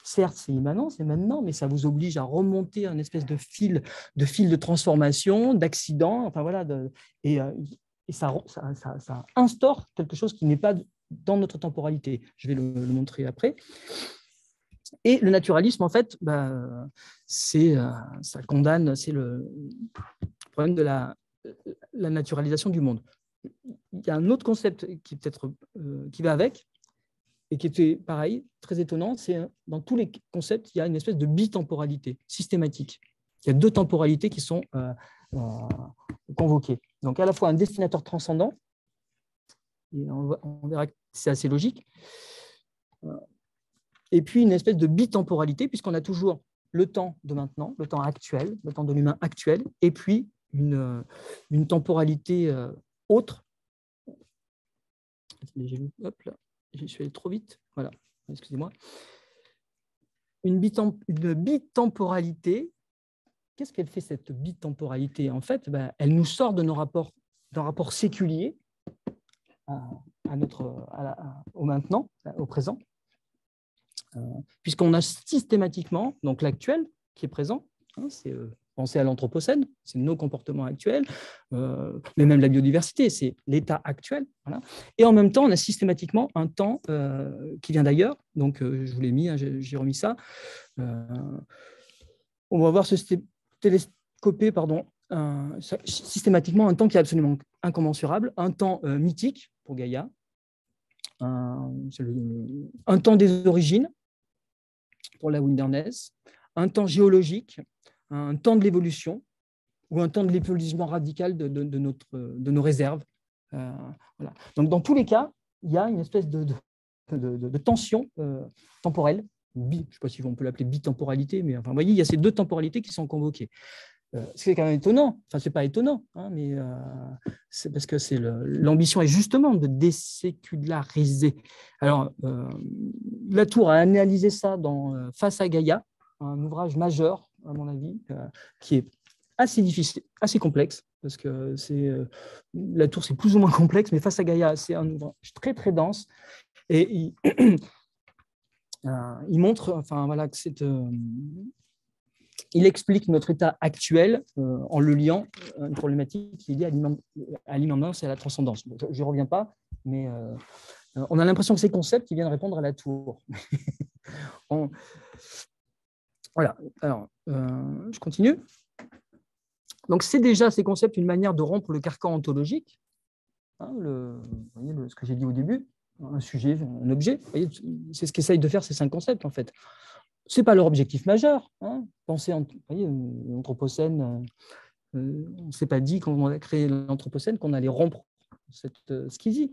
A: certes, c'est immanent, c'est maintenant, mais ça vous oblige à remonter un espèce de fil de transformation, d'accident, enfin voilà, et ça instaure quelque chose qui n'est pas dans notre temporalité. Je vais le montrer après. Et le naturalisme, en fait, ça condamne, c'est le problème de la naturalisation du monde. Il y a un autre concept qui peut-être qui va avec et qui était pareil, très étonnant, c'est dans tous les concepts, il y a une espèce de bitemporalité systématique. Il y a deux temporalités qui sont convoquées. Donc à la fois un destinateur transcendant, et on verra que c'est assez logique, et puis une espèce de bitemporalité, puisqu'on a toujours le temps de maintenant, le temps actuel, le temps de l'humain actuel, et puis une temporalité autre. Hop là, je suis allé trop vite. Voilà, excusez-moi. Une bitemporalité. Qu'est-ce qu'elle fait, cette bitemporalité? En fait, elle nous sort de nos rapports, d'un rapport séculier au maintenant, au présent, puisqu'on a systématiquement donc l'actuel qui est présent, c'est penser à l'anthropocène, c'est nos comportements actuels, mais même la biodiversité, c'est l'état actuel. Voilà. Et en même temps, on a systématiquement un temps qui vient d'ailleurs, donc je vous l'ai mis, j'ai remis ça. On va voir télescoper, systématiquement un temps qui est absolument incommensurable, un temps mythique pour Gaïa, un temps des origines pour la wilderness, un temps géologique, un temps de l'évolution ou un temps de l'épuisement radical de nos réserves. Voilà. Donc, dans tous les cas, il y a une espèce de tension temporelle. Je ne sais pas si on peut l'appeler bitemporalité, mais enfin, vous voyez, il y a ces deux temporalités qui sont convoquées. C'est quand même étonnant, enfin, ce n'est pas étonnant, mais c'est parce que l'ambition est justement de déséculariser. Alors, Latour a analysé ça dans Face à Gaïa, un ouvrage majeur, à mon avis, qui est assez difficile, assez complexe, parce que Latour, c'est plus ou moins complexe, mais Face à Gaïa, c'est un ouvrage très, très dense, et il montre, enfin, voilà, que il explique notre état actuel en le liant à une problématique qui est liée à l'immanence et à la transcendance. Bon, je n'y reviens pas, mais on a l'impression que ces concepts qui viennent répondre à Latour. Voilà, alors, je continue. Donc, c'est déjà ces concepts une manière de rompre le carcan ontologique. Vous voyez ce que j'ai dit au début, un sujet, un objet. Vous voyez, c'est ce qu'essayent de faire ces 5 concepts, en fait. Ce n'est pas leur objectif majeur. Pensez, vous voyez, l'Anthropocène, on ne s'est pas dit, quand on a créé l'Anthropocène, qu'on allait rompre ce qu'il dit,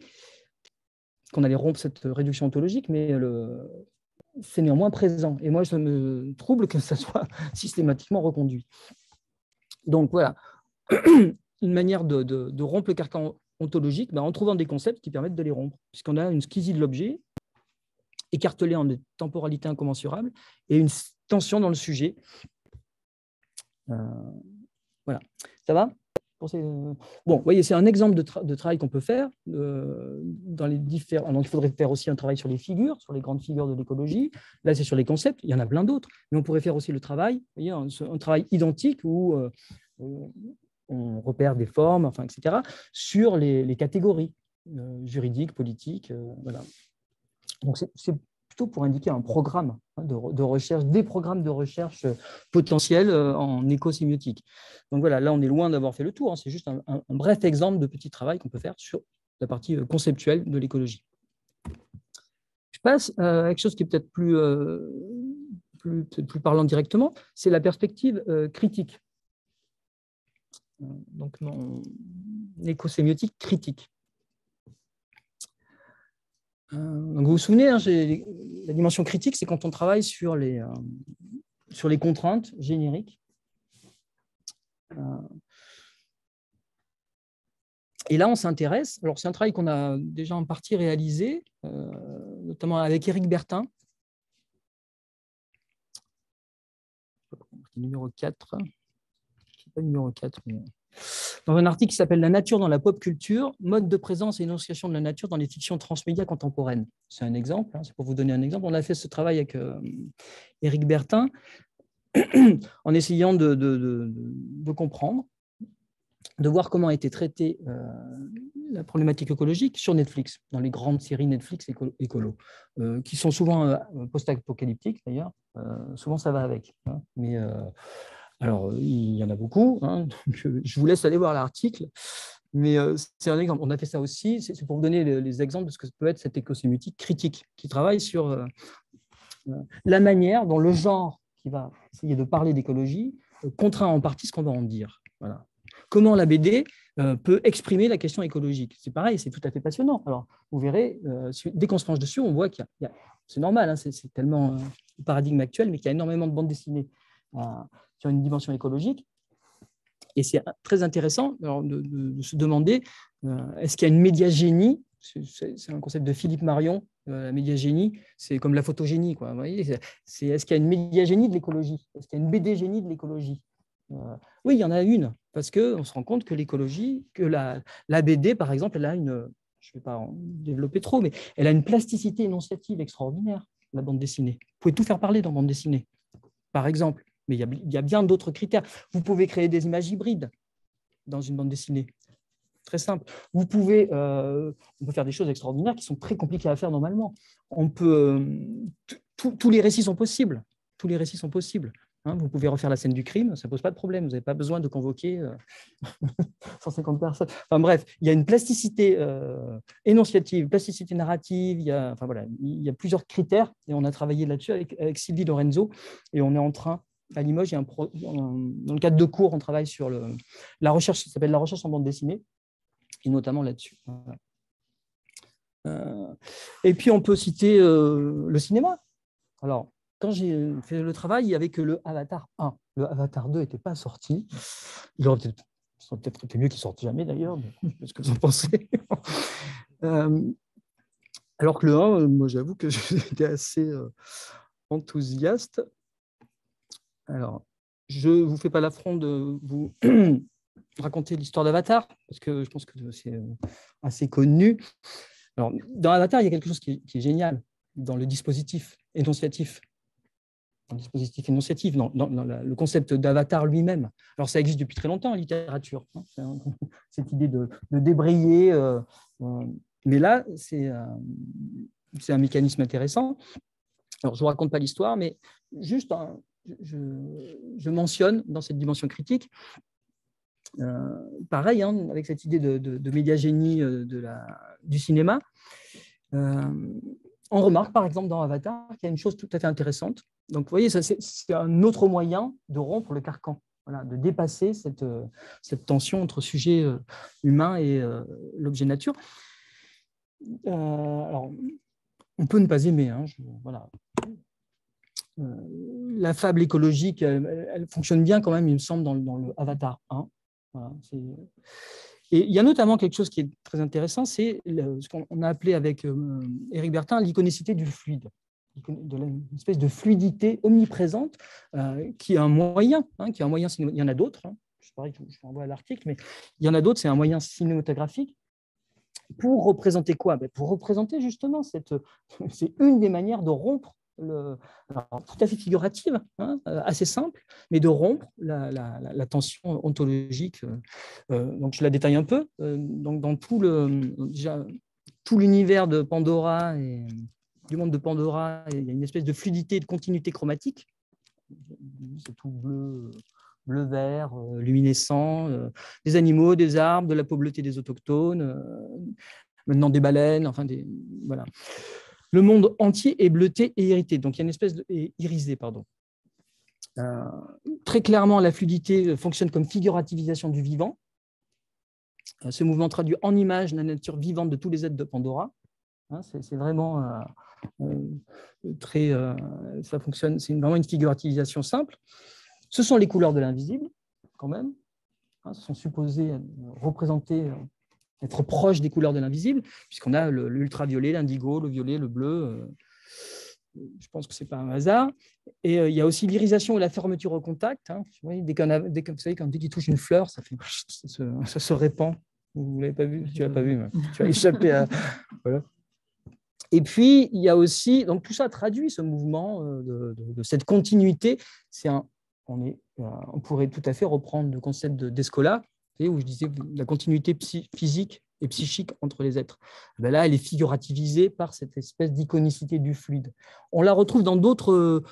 A: qu'on allait rompre cette réduction ontologique, mais c'est néanmoins présent. Et moi, je me trouble que ça soit systématiquement reconduit. Donc voilà, une manière de rompre le carcan ontologique, en trouvant des concepts qui permettent de les rompre, puisqu'on a une schizie de l'objet, écartelé en des temporalités incommensurables et une tension dans le sujet. Voilà, ça va? Bon, vous voyez, c'est un exemple de travail qu'on peut faire. Dans les différents... Donc, il faudrait faire aussi un travail sur les figures, sur les grandes figures de l'écologie. Là, c'est sur les concepts. Il y en a plein d'autres. Mais on pourrait faire aussi le travail, vous voyez, un travail identique où on repère des formes, enfin, etc., sur les catégories juridiques, politiques. Voilà. Donc, c'est plutôt pour indiquer un programme de recherche, des programmes de recherche potentiels en écosémiotique. Donc voilà, là, on est loin d'avoir fait le tour. C'est juste un bref exemple de petit travail qu'on peut faire sur la partie conceptuelle de l'écologie. Je passe à quelque chose qui est peut-être plus parlant directement, c'est la perspective critique. Donc, mon écosémiotique critique. Donc vous vous souvenez, la dimension critique, c'est quand on travaille sur les contraintes génériques. Et là, on s'intéresse. Alors, c'est un travail qu'on a déjà en partie réalisé, notamment avec Éric Bertin, numéro 4. Pas numéro 4, mais... dans un article qui s'appelle « La nature dans la pop culture, mode de présence et énonciation de la nature dans les fictions transmédia contemporaines ». C'est un exemple, hein, c'est pour vous donner un exemple. On a fait ce travail avec Éric Bertin en essayant de comprendre, de voir comment a été traitée la problématique écologique sur Netflix, dans les grandes séries Netflix écolo, qui sont souvent post-apocalyptiques d'ailleurs. Souvent, ça va avec. Hein, mais alors, il y en a beaucoup. Hein, donc je vous laisse aller voir l'article. Mais c'est un exemple. On a fait ça aussi. C'est pour vous donner les exemples de ce que peut être cette écosémiotique critique, qui travaille sur la manière dont le genre qui va essayer de parler d'écologie contraint en partie ce qu'on va en dire. Voilà. Comment la BD peut exprimer la question écologique. C'est pareil, c'est tout à fait passionnant. Alors, vous verrez, dès qu'on se penche dessus, on voit qu'il y a c'est normal, hein, c'est tellement le paradigme actuel, mais qu'il y a énormément de bandes dessinées sur une dimension écologique. Et c'est très intéressant alors, de se demander, est-ce qu'il y a une médiagénie? C'est un concept de Philippe Marion, la médiagénie, c'est comme la photogénie. Quoi, vous voyez, est-ce qu'il y a une médiagénie de l'écologie? Est-ce qu'il y a une BD-génie de l'écologie? Oui, il y en a une, parce qu'on se rend compte que l'écologie, que la BD, par exemple, elle a une, je ne vais pas en développer trop, mais elle a une plasticité énonciative extraordinaire, la bande dessinée. Vous pouvez tout faire parler dans bande dessinée, par exemple, mais il y a bien d'autres critères. Vous pouvez créer des images hybrides dans une bande dessinée, très simple. On peut faire des choses extraordinaires qui sont très compliquées à faire normalement. Tous les récits sont possibles. Tous les récits sont possibles. Hein, vous pouvez refaire la scène du crime, ça ne pose pas de problème. Vous n'avez pas besoin de convoquer 150 personnes. Enfin bref, il y a une plasticité énonciative, plasticité narrative, il y a plusieurs critères et on a travaillé là-dessus avec Sylvie Lorenzo et on est en train, à Limoges, dans le cadre de cours, on travaille sur la recherche, ça s'appelle la recherche en bande dessinée, et notamment là-dessus. Et puis on peut citer le cinéma. Alors, quand j'ai fait le travail, il n'y avait que le Avatar 1. Le Avatar 2 n'était pas sorti. Il aurait peut-être été mieux qu'il ne sorte jamais d'ailleurs, mais qu'est-ce que vous en pensez? Alors que le 1, moi j'avoue que j'étais assez enthousiaste. Alors, je ne vous fais pas l'affront de vous raconter l'histoire d'Avatar, parce que je pense que c'est assez connu. Alors, dans Avatar, il y a quelque chose qui est génial dans le dispositif énonciatif. Dans le concept d'avatar lui-même. Alors, ça existe depuis très longtemps en littérature, hein, cette idée de débrayer. Mais là, c'est un mécanisme intéressant. Alors, je ne vous raconte pas l'histoire, mais juste, je mentionne dans cette dimension critique, pareil, hein, avec cette idée de médiagénie du cinéma, on remarque, par exemple, dans Avatar, qu'il y a une chose tout à fait intéressante. Donc, vous voyez, c'est un autre moyen de rompre le carcan, voilà, de dépasser cette tension entre sujet humain et l'objet nature. Alors, on peut ne pas aimer. Hein, voilà. La fable écologique, elle fonctionne bien quand même, il me semble, dans le Avatar 1. Voilà, et il y a notamment quelque chose qui est très intéressant, c'est ce qu'on a appelé avec Éric Bertin l'iconicité du fluide, une espèce de fluidité omniprésente qui est un moyen, il y en a d'autres, hein, je vous renvoie à l'article, mais il y en a d'autres, c'est un moyen cinématographique pour représenter quoi? Pour représenter justement, c'est une des manières de rompre, alors, tout à fait figurative, hein, assez simple, mais de rompre la tension ontologique. Donc, je la détaille un peu. Donc, dans tout l'univers de Pandora et du monde de Pandora, il y a une espèce de fluidité, de continuité chromatique. C'est tout bleu-vert, luminescent, des animaux, des arbres, de la peau bleutée des autochtones, maintenant des baleines, voilà. Le monde entier est bleuté et irrité, donc il y a une espèce irisé, pardon. Très clairement, la fluidité fonctionne comme figurativisation du vivant. Ce mouvement traduit en images la nature vivante de tous les êtres de Pandora. C'est vraiment ça fonctionne, c'est vraiment une figurativisation simple. Ce sont les couleurs de l'invisible, quand même. Ce sont supposées représenter être proche des couleurs de l'invisible, puisqu'on a l'ultraviolet, l'indigo, le violet, le bleu. Je pense que ce n'est pas un hasard. Et il y a aussi l'irisation et la fermeture au contact. Hein. Vous savez, vous savez, quand il touche une fleur, ça se répand. Vous ne l'avez pas vu? Tu ne l'as pas vu, mais tu as échappé à... Voilà. Et puis, il y a aussi, donc tout ça traduit ce mouvement de cette continuité. On pourrait tout à fait reprendre le concept d'Escola, où je disais la continuité physique et psychique entre les êtres. Ben là, elle est figurativisée par cette espèce d'iconicité du fluide. On la retrouve dans d'autres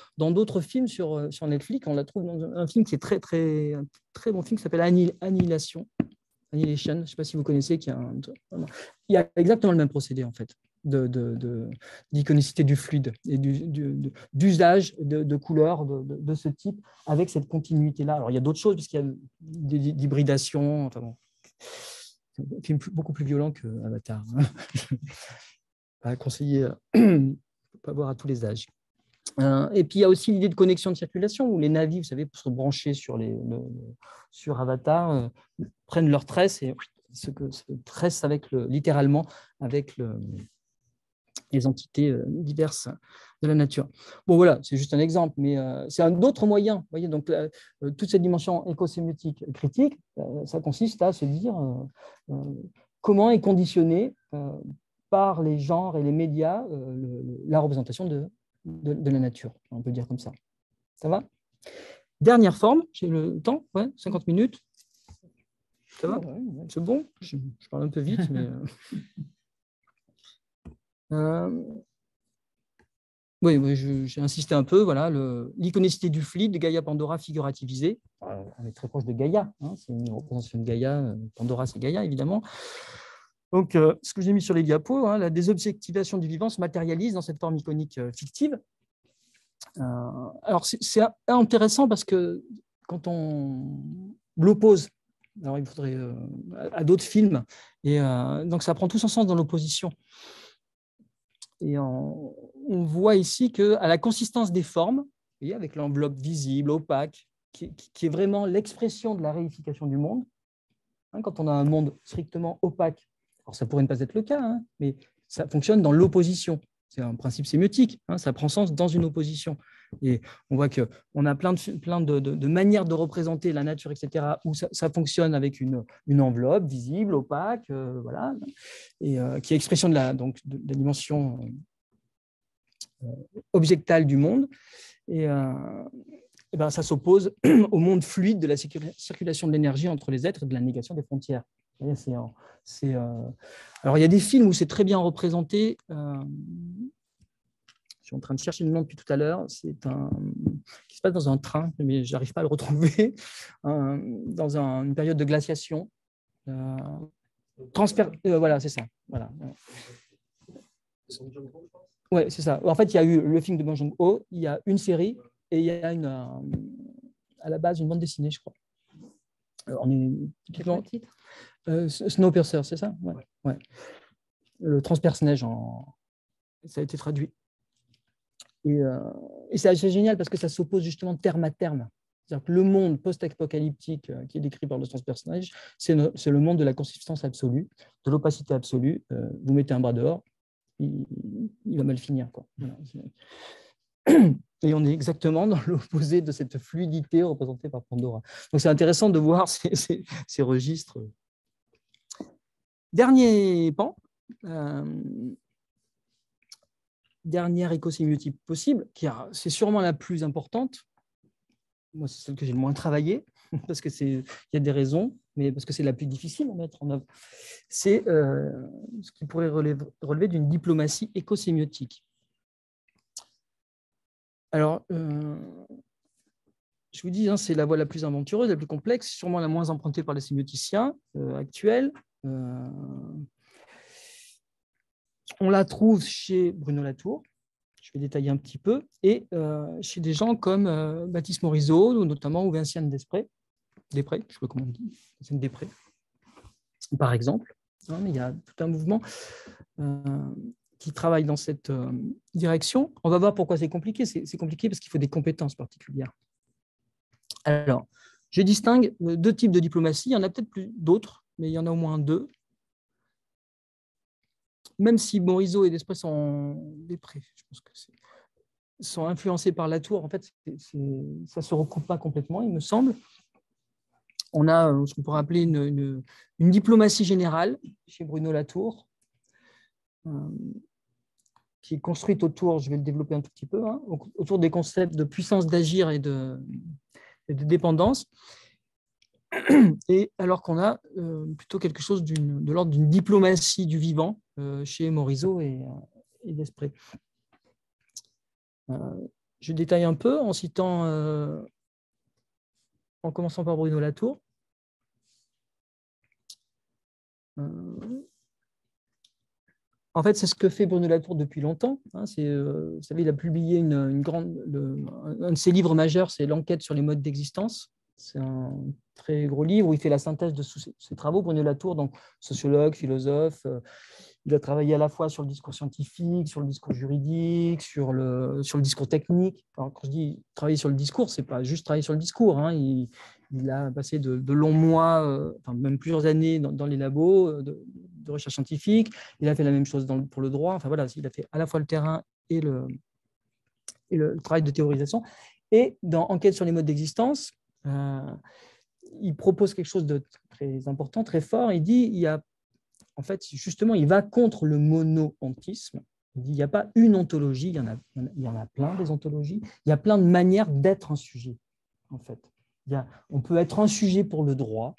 A: films sur Netflix. On la trouve dans un film qui est très, très, très bon film qui s'appelle Annihilation. Annihilation, je ne sais pas si vous connaissez, il y a exactement le même procédé, en fait, d'iconicité du fluide et d'usage de couleurs de ce type avec cette continuité-là. Alors, il y a d'autres choses, parce qu'il y a d'hybridation. Enfin bon, c'est un film beaucoup plus violent que Avatar. Pas conseiller, pas voir à tous les âges. Et puis, il y a aussi l'idée de connexion de circulation, où les navis, vous savez, pour se brancher sur Avatar, prennent leur tresse et se tressent littéralement avec les entités diverses de la nature. Bon, voilà, c'est juste un exemple, mais c'est un autre moyen. Vous voyez, donc, toute cette dimension écosémiotique critique, ça consiste à se dire comment est conditionnée par les genres et les médias la représentation de la nature, on peut dire comme ça. Ça va? Dernière forme, j'ai le temps, 50 minutes. Ça va? C'est bon? Je parle un peu vite, mais... Oui, j'ai insisté un peu. Voilà, l'iconicité du fluide de Gaïa Pandora figurativisée. On est très proche de Gaïa, hein, c'est une représentation de Gaïa. Pandora, c'est Gaïa, évidemment. Donc, ce que j'ai mis sur les diapos, hein, la désobjectivation du vivant se matérialise dans cette forme iconique fictive. Alors, c'est intéressant parce que quand on l'oppose, alors il faudrait à d'autres films, et donc ça prend tout son sens dans l'opposition. Et on voit ici qu'à la consistance des formes, et avec l'enveloppe visible, opaque, qui est vraiment l'expression de la réification du monde, hein, quand on a un monde strictement opaque, alors ça pourrait ne pas être le cas, hein, mais ça fonctionne dans l'opposition. C'est un principe sémiotique, hein, ça prend sens dans une opposition. Et on voit qu'on a plein de manières de représenter la nature, etc., où ça fonctionne avec une enveloppe visible, opaque, voilà, et qui est expression de la dimension objectale du monde. Et ben, ça s'oppose au monde fluide de la circulation de l'énergie entre les êtres et de la négation des frontières. Alors, il y a des films où c'est très bien représenté. Je suis en train de chercher le nom depuis tout à l'heure. C'est qui se passe dans un train, mais je n'arrive pas à le retrouver, dans une période de glaciation. Voilà, c'est ça. Voilà. Oui, c'est ça. En fait, il y a eu le film de Bong Joon-ho, il y a une série et il y a à la base une bande dessinée, je crois. On est typiquement Snowpiercer, c'est ça? Ouais. Le transperce-neige, ça a été traduit. Et c'est assez génial parce que ça s'oppose justement terme à terme. C'est-à-dire que le monde post-apocalyptique qui est décrit par le transperce-neige, c'est le monde de la consistance absolue, de l'opacité absolue. Vous mettez un bras dehors, il va mal finir, quoi. Voilà. Et on est exactement dans l'opposé de cette fluidité représentée par Pandora. Donc c'est intéressant de voir ces registres. Dernier pan, dernière écosémiotique possible, c'est sûrement la plus importante. Moi, c'est celle que j'ai le moins travaillée, parce qu'il y a des raisons, mais parce que c'est la plus difficile à mettre en œuvre. C'est ce qui pourrait relever d'une diplomatie écosémiotique. Alors, je vous dis, hein, c'est la voie la plus aventureuse, la plus complexe, sûrement la moins empruntée par les sémioticiens actuels. On la trouve chez Bruno Latour, je vais détailler un petit peu, et chez des gens comme Baptiste Morisot, notamment, ou Vinciane Després, je ne sais pas comment on dit, Vinciane Després, par exemple. Hein, il y a tout un mouvement qui travaille dans cette direction. On va voir pourquoi c'est compliqué. C'est compliqué parce qu'il faut des compétences particulières. Alors, je distingue deux types de diplomatie. Il y en a peut-être plus d'autres, mais il y en a au moins deux. même si Morisot et Desprez sont influencés par Latour, en fait, ça ne se recoupe pas complètement, il me semble. On a ce qu'on pourrait appeler une diplomatie générale chez Bruno Latour, qui est construite autour, je vais le développer un tout petit peu, hein, autour des concepts de puissance d'agir et de dépendance, et alors qu'on a plutôt quelque chose de l'ordre d'une diplomatie du vivant chez Morisot et Desprez. Je détaille un peu en citant, en commençant par Bruno Latour. En fait, c'est ce que fait Bruno Latour depuis longtemps. Hein, vous savez, il a publié un de ses livres majeurs, c'est L'enquête sur les modes d'existence. C'est un très gros livre où il fait la synthèse de ses travaux. Bruno Latour, donc sociologue, philosophe, il a travaillé à la fois sur le discours scientifique, sur le discours juridique, sur le discours technique. Alors, quand je dis travailler sur le discours, ce n'est pas juste travailler sur le discours. Hein. Il a passé de longs mois, même plusieurs années dans les labos de recherche scientifique. Il a fait la même chose pour le droit. Enfin, voilà, il a fait à la fois le terrain et le travail de théorisation. Et dans Enquête sur les modes d'existence, il propose quelque chose de très important, très fort. Il dit, en fait, justement, il va contre le mono-ontisme. Il dit, il n'y a pas une ontologie, il y en a plein des ontologies. Il y a plein de manières d'être un sujet, en fait. On peut être un sujet pour le droit,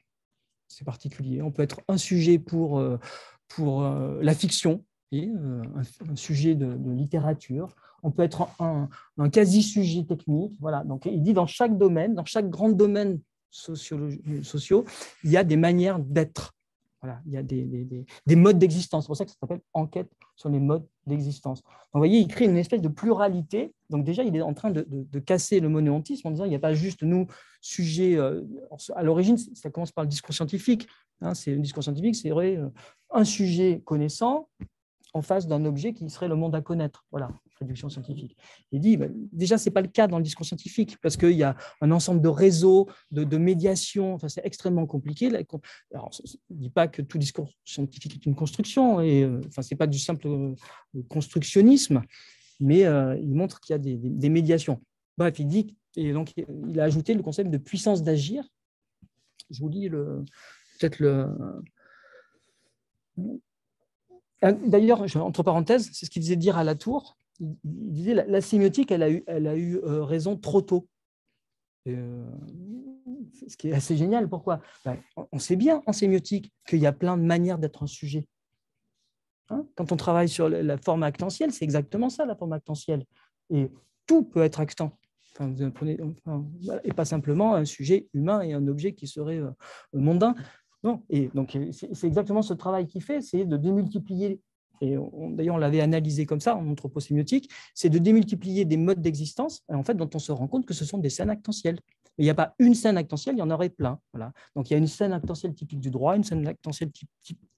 A: c'est particulier. On peut être un sujet pour la fiction, un sujet de littérature. On peut être un quasi-sujet technique. Voilà. Donc, il dit dans chaque domaine, dans chaque grand domaine sociaux, il y a des manières d'être. Voilà, il y a des modes d'existence. C'est pour ça que ça s'appelle Enquête sur les modes d'existence. Donc, vous voyez, il crée une espèce de pluralité. Donc déjà, il est en train de casser le monoantisme en disant il n'y a pas juste nous, sujets. À l'origine, ça commence par le discours scientifique. Hein, c'est un discours scientifique, c'est vrai, un sujet connaissant en face d'un objet qui serait le monde à connaître. Voilà, traduction scientifique. Il dit, déjà, ce n'est pas le cas dans le discours scientifique, parce qu'il y a un ensemble de réseaux, de médiation, enfin, c'est extrêmement compliqué. Alors, je ne dis pas que tout discours scientifique est une construction, enfin, ce n'est pas du simple constructionnisme, mais il montre qu'il y a des médiations. Bref, il dit, et donc il a ajouté le concept de puissance d'agir. Je vous lis peut-être le... D'ailleurs, entre parenthèses, c'est ce qu'il disait dire à Latour. Il disait la sémiotique, elle a eu raison trop tôt. Ce qui est assez génial. Pourquoi ? On sait bien en sémiotique qu'il y a plein de manières d'être un sujet. Hein ? Quand on travaille sur la forme actentielle, c'est exactement ça, la forme actentielle. Et tout peut être actant. Et pas simplement un sujet humain et un objet qui serait mondain. Non. Et donc, c'est exactement ce travail qu'il fait, c'est de démultiplier, et d'ailleurs on l'avait analysé comme ça en anthroposémiotique, c'est de démultiplier des modes d'existence, en fait, dont on se rend compte que ce sont des scènes actentielles. Mais il n'y a pas une scène actentielle, il y en aurait plein. Voilà. Donc il y a une scène actentielle typique du droit, une scène actentielle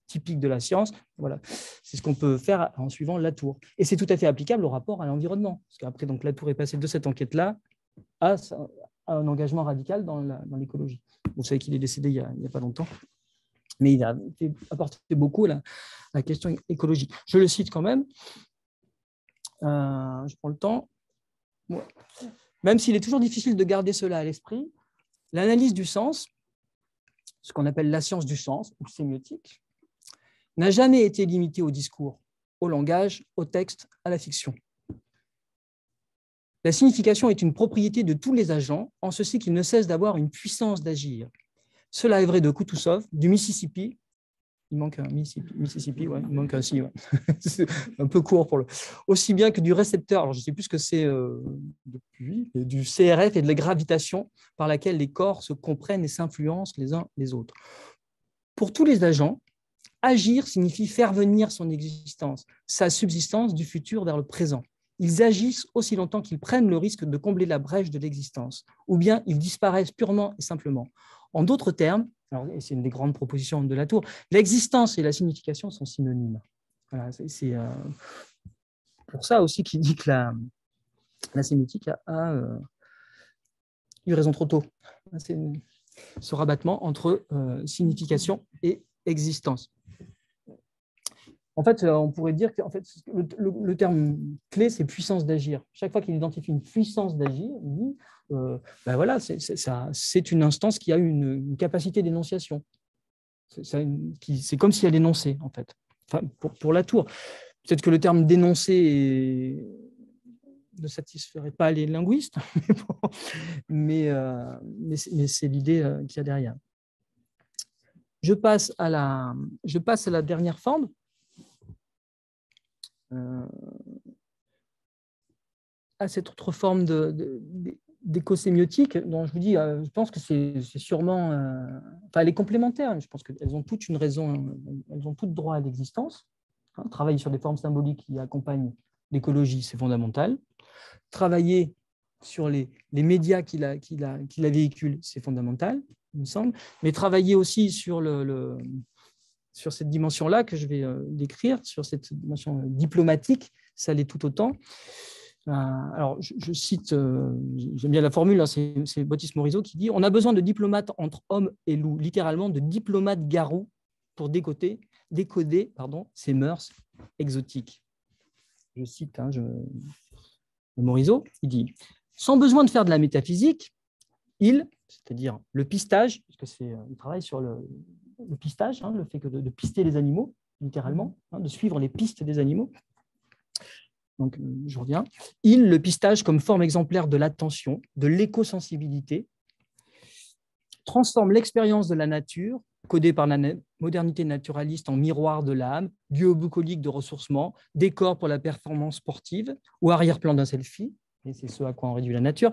A: typique de la science. Voilà. C'est ce qu'on peut faire en suivant Latour. Et c'est tout à fait applicable au rapport à l'environnement. Parce qu'après, donc, Latour est passé de cette enquête-là à un engagement radical dans l'écologie. Vous savez qu'il est décédé il n'y a pas longtemps, mais il a apporté beaucoup à la question écologique. Je le cite quand même. Je prends le temps. Ouais. Même s'il est toujours difficile de garder cela à l'esprit, l'analyse du sens, ce qu'on appelle la science du sens, ou sémiotique, n'a jamais été limitée au discours, au langage, au texte, à la fiction. La signification est une propriété de tous les agents, en ceci qu'ils ne cessent d'avoir une puissance d'agir. Cela est vrai de Koutousov, du Mississippi. Il manque un Mississippi, ouais, il manque un si, ouais. C'est un peu court pour le. Aussi bien que du récepteur, alors je ne sais plus ce que c'est depuis, du CRF et de la gravitation par laquelle les corps se comprennent et s'influencent les uns les autres. Pour tous les agents, agir signifie faire venir son existence, sa subsistance du futur vers le présent. Ils agissent aussi longtemps qu'ils prennent le risque de combler la brèche de l'existence, ou bien ils disparaissent purement et simplement. En d'autres termes, et c'est une des grandes propositions de Latour, l'existence et la signification sont synonymes. Voilà, c'est pour ça aussi qu'il dit que la sémiotique a eu raison trop tôt. C'est ce rabattement entre signification et existence. En fait, on pourrait dire que en fait, le terme clé, c'est puissance d'agir. Chaque fois qu'il identifie une puissance d'agir, il dit, ben voilà, c'est une instance qui a une capacité d'énonciation. C'est comme si elle énonçait, en fait. Enfin, pour la tour. Peut-être que le terme d'énoncer ne satisferait pas les linguistes, mais c'est l'idée qu'il y a derrière. Je passe à la dernière forme. À cette autre forme d'écosémiotique, dont je vous dis, je pense que c'est sûrement, enfin, elle est complémentaire, je pense qu'elles ont toutes une raison, elles ont toutes droit à l'existence. Travailler sur des formes symboliques qui accompagnent l'écologie, c'est fondamental. Travailler sur les médias qui la véhiculent, c'est fondamental, il me semble. Mais travailler aussi sur cette dimension-là que je vais décrire, sur cette dimension diplomatique, ça l'est tout autant. Alors, je cite, j'aime bien la formule, hein, c'est Baptiste Morisot qui dit « On a besoin de diplomates entre hommes et loups, littéralement de diplomates garous pour décoder ces mœurs exotiques. » Je cite Morisot, il dit « Sans besoin de faire de la métaphysique, c'est-à-dire le pistage, parce qu'il travaille sur le pistage, le fait de pister les animaux, littéralement, de suivre les pistes des animaux. Donc, je reviens. Le pistage comme forme exemplaire de l'attention, de l'écosensibilité, transforme l'expérience de la nature, codée par la modernité naturaliste en miroir de l'âme, lieu bucolique de ressourcement, décor pour la performance sportive ou arrière-plan d'un selfie, et c'est ce à quoi on réduit la nature,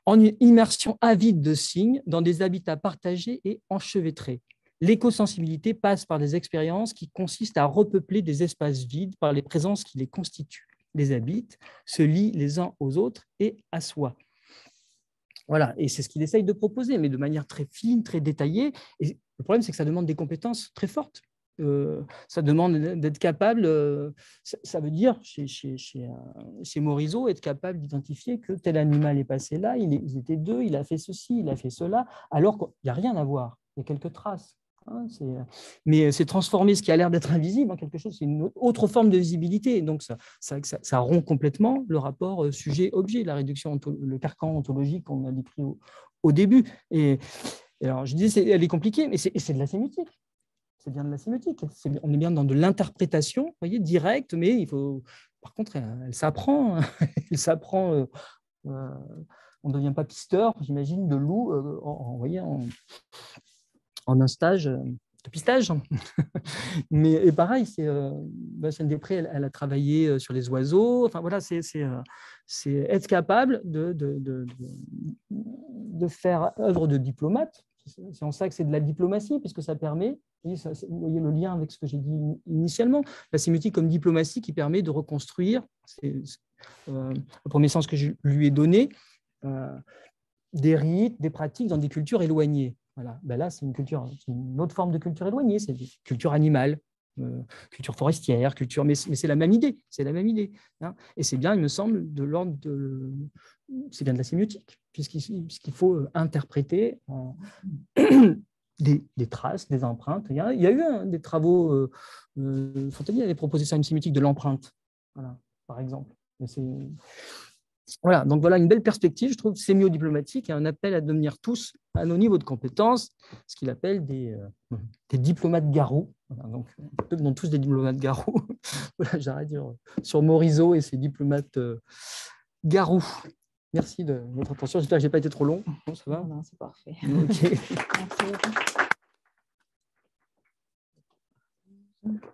A: en une immersion avide de signes dans des habitats partagés et enchevêtrés. L'écosensibilité passe par des expériences qui consistent à repeupler des espaces vides par les présences qui les constituent, les habitent, se lient les uns aux autres et à soi. Voilà, et c'est ce qu'il essaye de proposer, mais de manière très fine, très détaillée. Et le problème, c'est que ça demande des compétences très fortes. Ça demande d'être capable, ça veut dire, chez Morisot, être capable d'identifier que tel animal est passé là, ils étaient deux, il a fait ceci, il a fait cela, alors qu'il n'y a rien à voir, il y a quelques traces. Mais c'est transformer ce qui a l'air d'être invisible en quelque chose, c'est une autre forme de visibilité. Donc, ça rompt complètement le rapport sujet-objet, la réduction, le carcan ontologique qu'on a décrit au début. Et alors, je disais, elle est compliquée, mais c'est de la sémiotique. C'est bien de la sémiotique. On est bien dans de l'interprétation, vous voyez, directe, mais il faut. Par contre, elle s'apprend. Elle s'apprend. On ne devient pas pisteur, j'imagine, de loup en un stage de pistage. Et pareil, Bastien Després, elle a travaillé sur les oiseaux. Enfin voilà, c'est être capable de faire œuvre de diplomate. C'est en ça que c'est de la diplomatie, puisque ça permet, vous voyez le lien avec ce que j'ai dit initialement, la sémiotique comme diplomatie qui permet de reconstruire, le premier sens que je lui ai donné, des rites, des pratiques dans des cultures éloignées. Voilà. Ben là, c'est une autre forme de culture éloignée, c'est une culture animale, culture forestière, mais c'est la même idée, hein. Et c'est bien, il me semble, de l'ordre c'est bien de la sémiotique, puisqu'il faut interpréter des traces, des empreintes. Il y a eu des travaux, Fontanier avait proposé ça, une sémiotique de l'empreinte, voilà, par exemple. Voilà, donc voilà une belle perspective, je trouve, sémio-diplomatique et un appel à devenir tous à nos niveaux de compétences, ce qu'il appelle des diplomates garous. Voilà, donc, nous devenons tous des diplomates garous. Voilà, j'arrête de dire sur Morisot et ses diplomates garous. Merci de votre attention. J'espère que je n'ai pas été trop long. Bon, ça va ?
C: Non, c'est parfait.
A: Okay.
C: Merci beaucoup.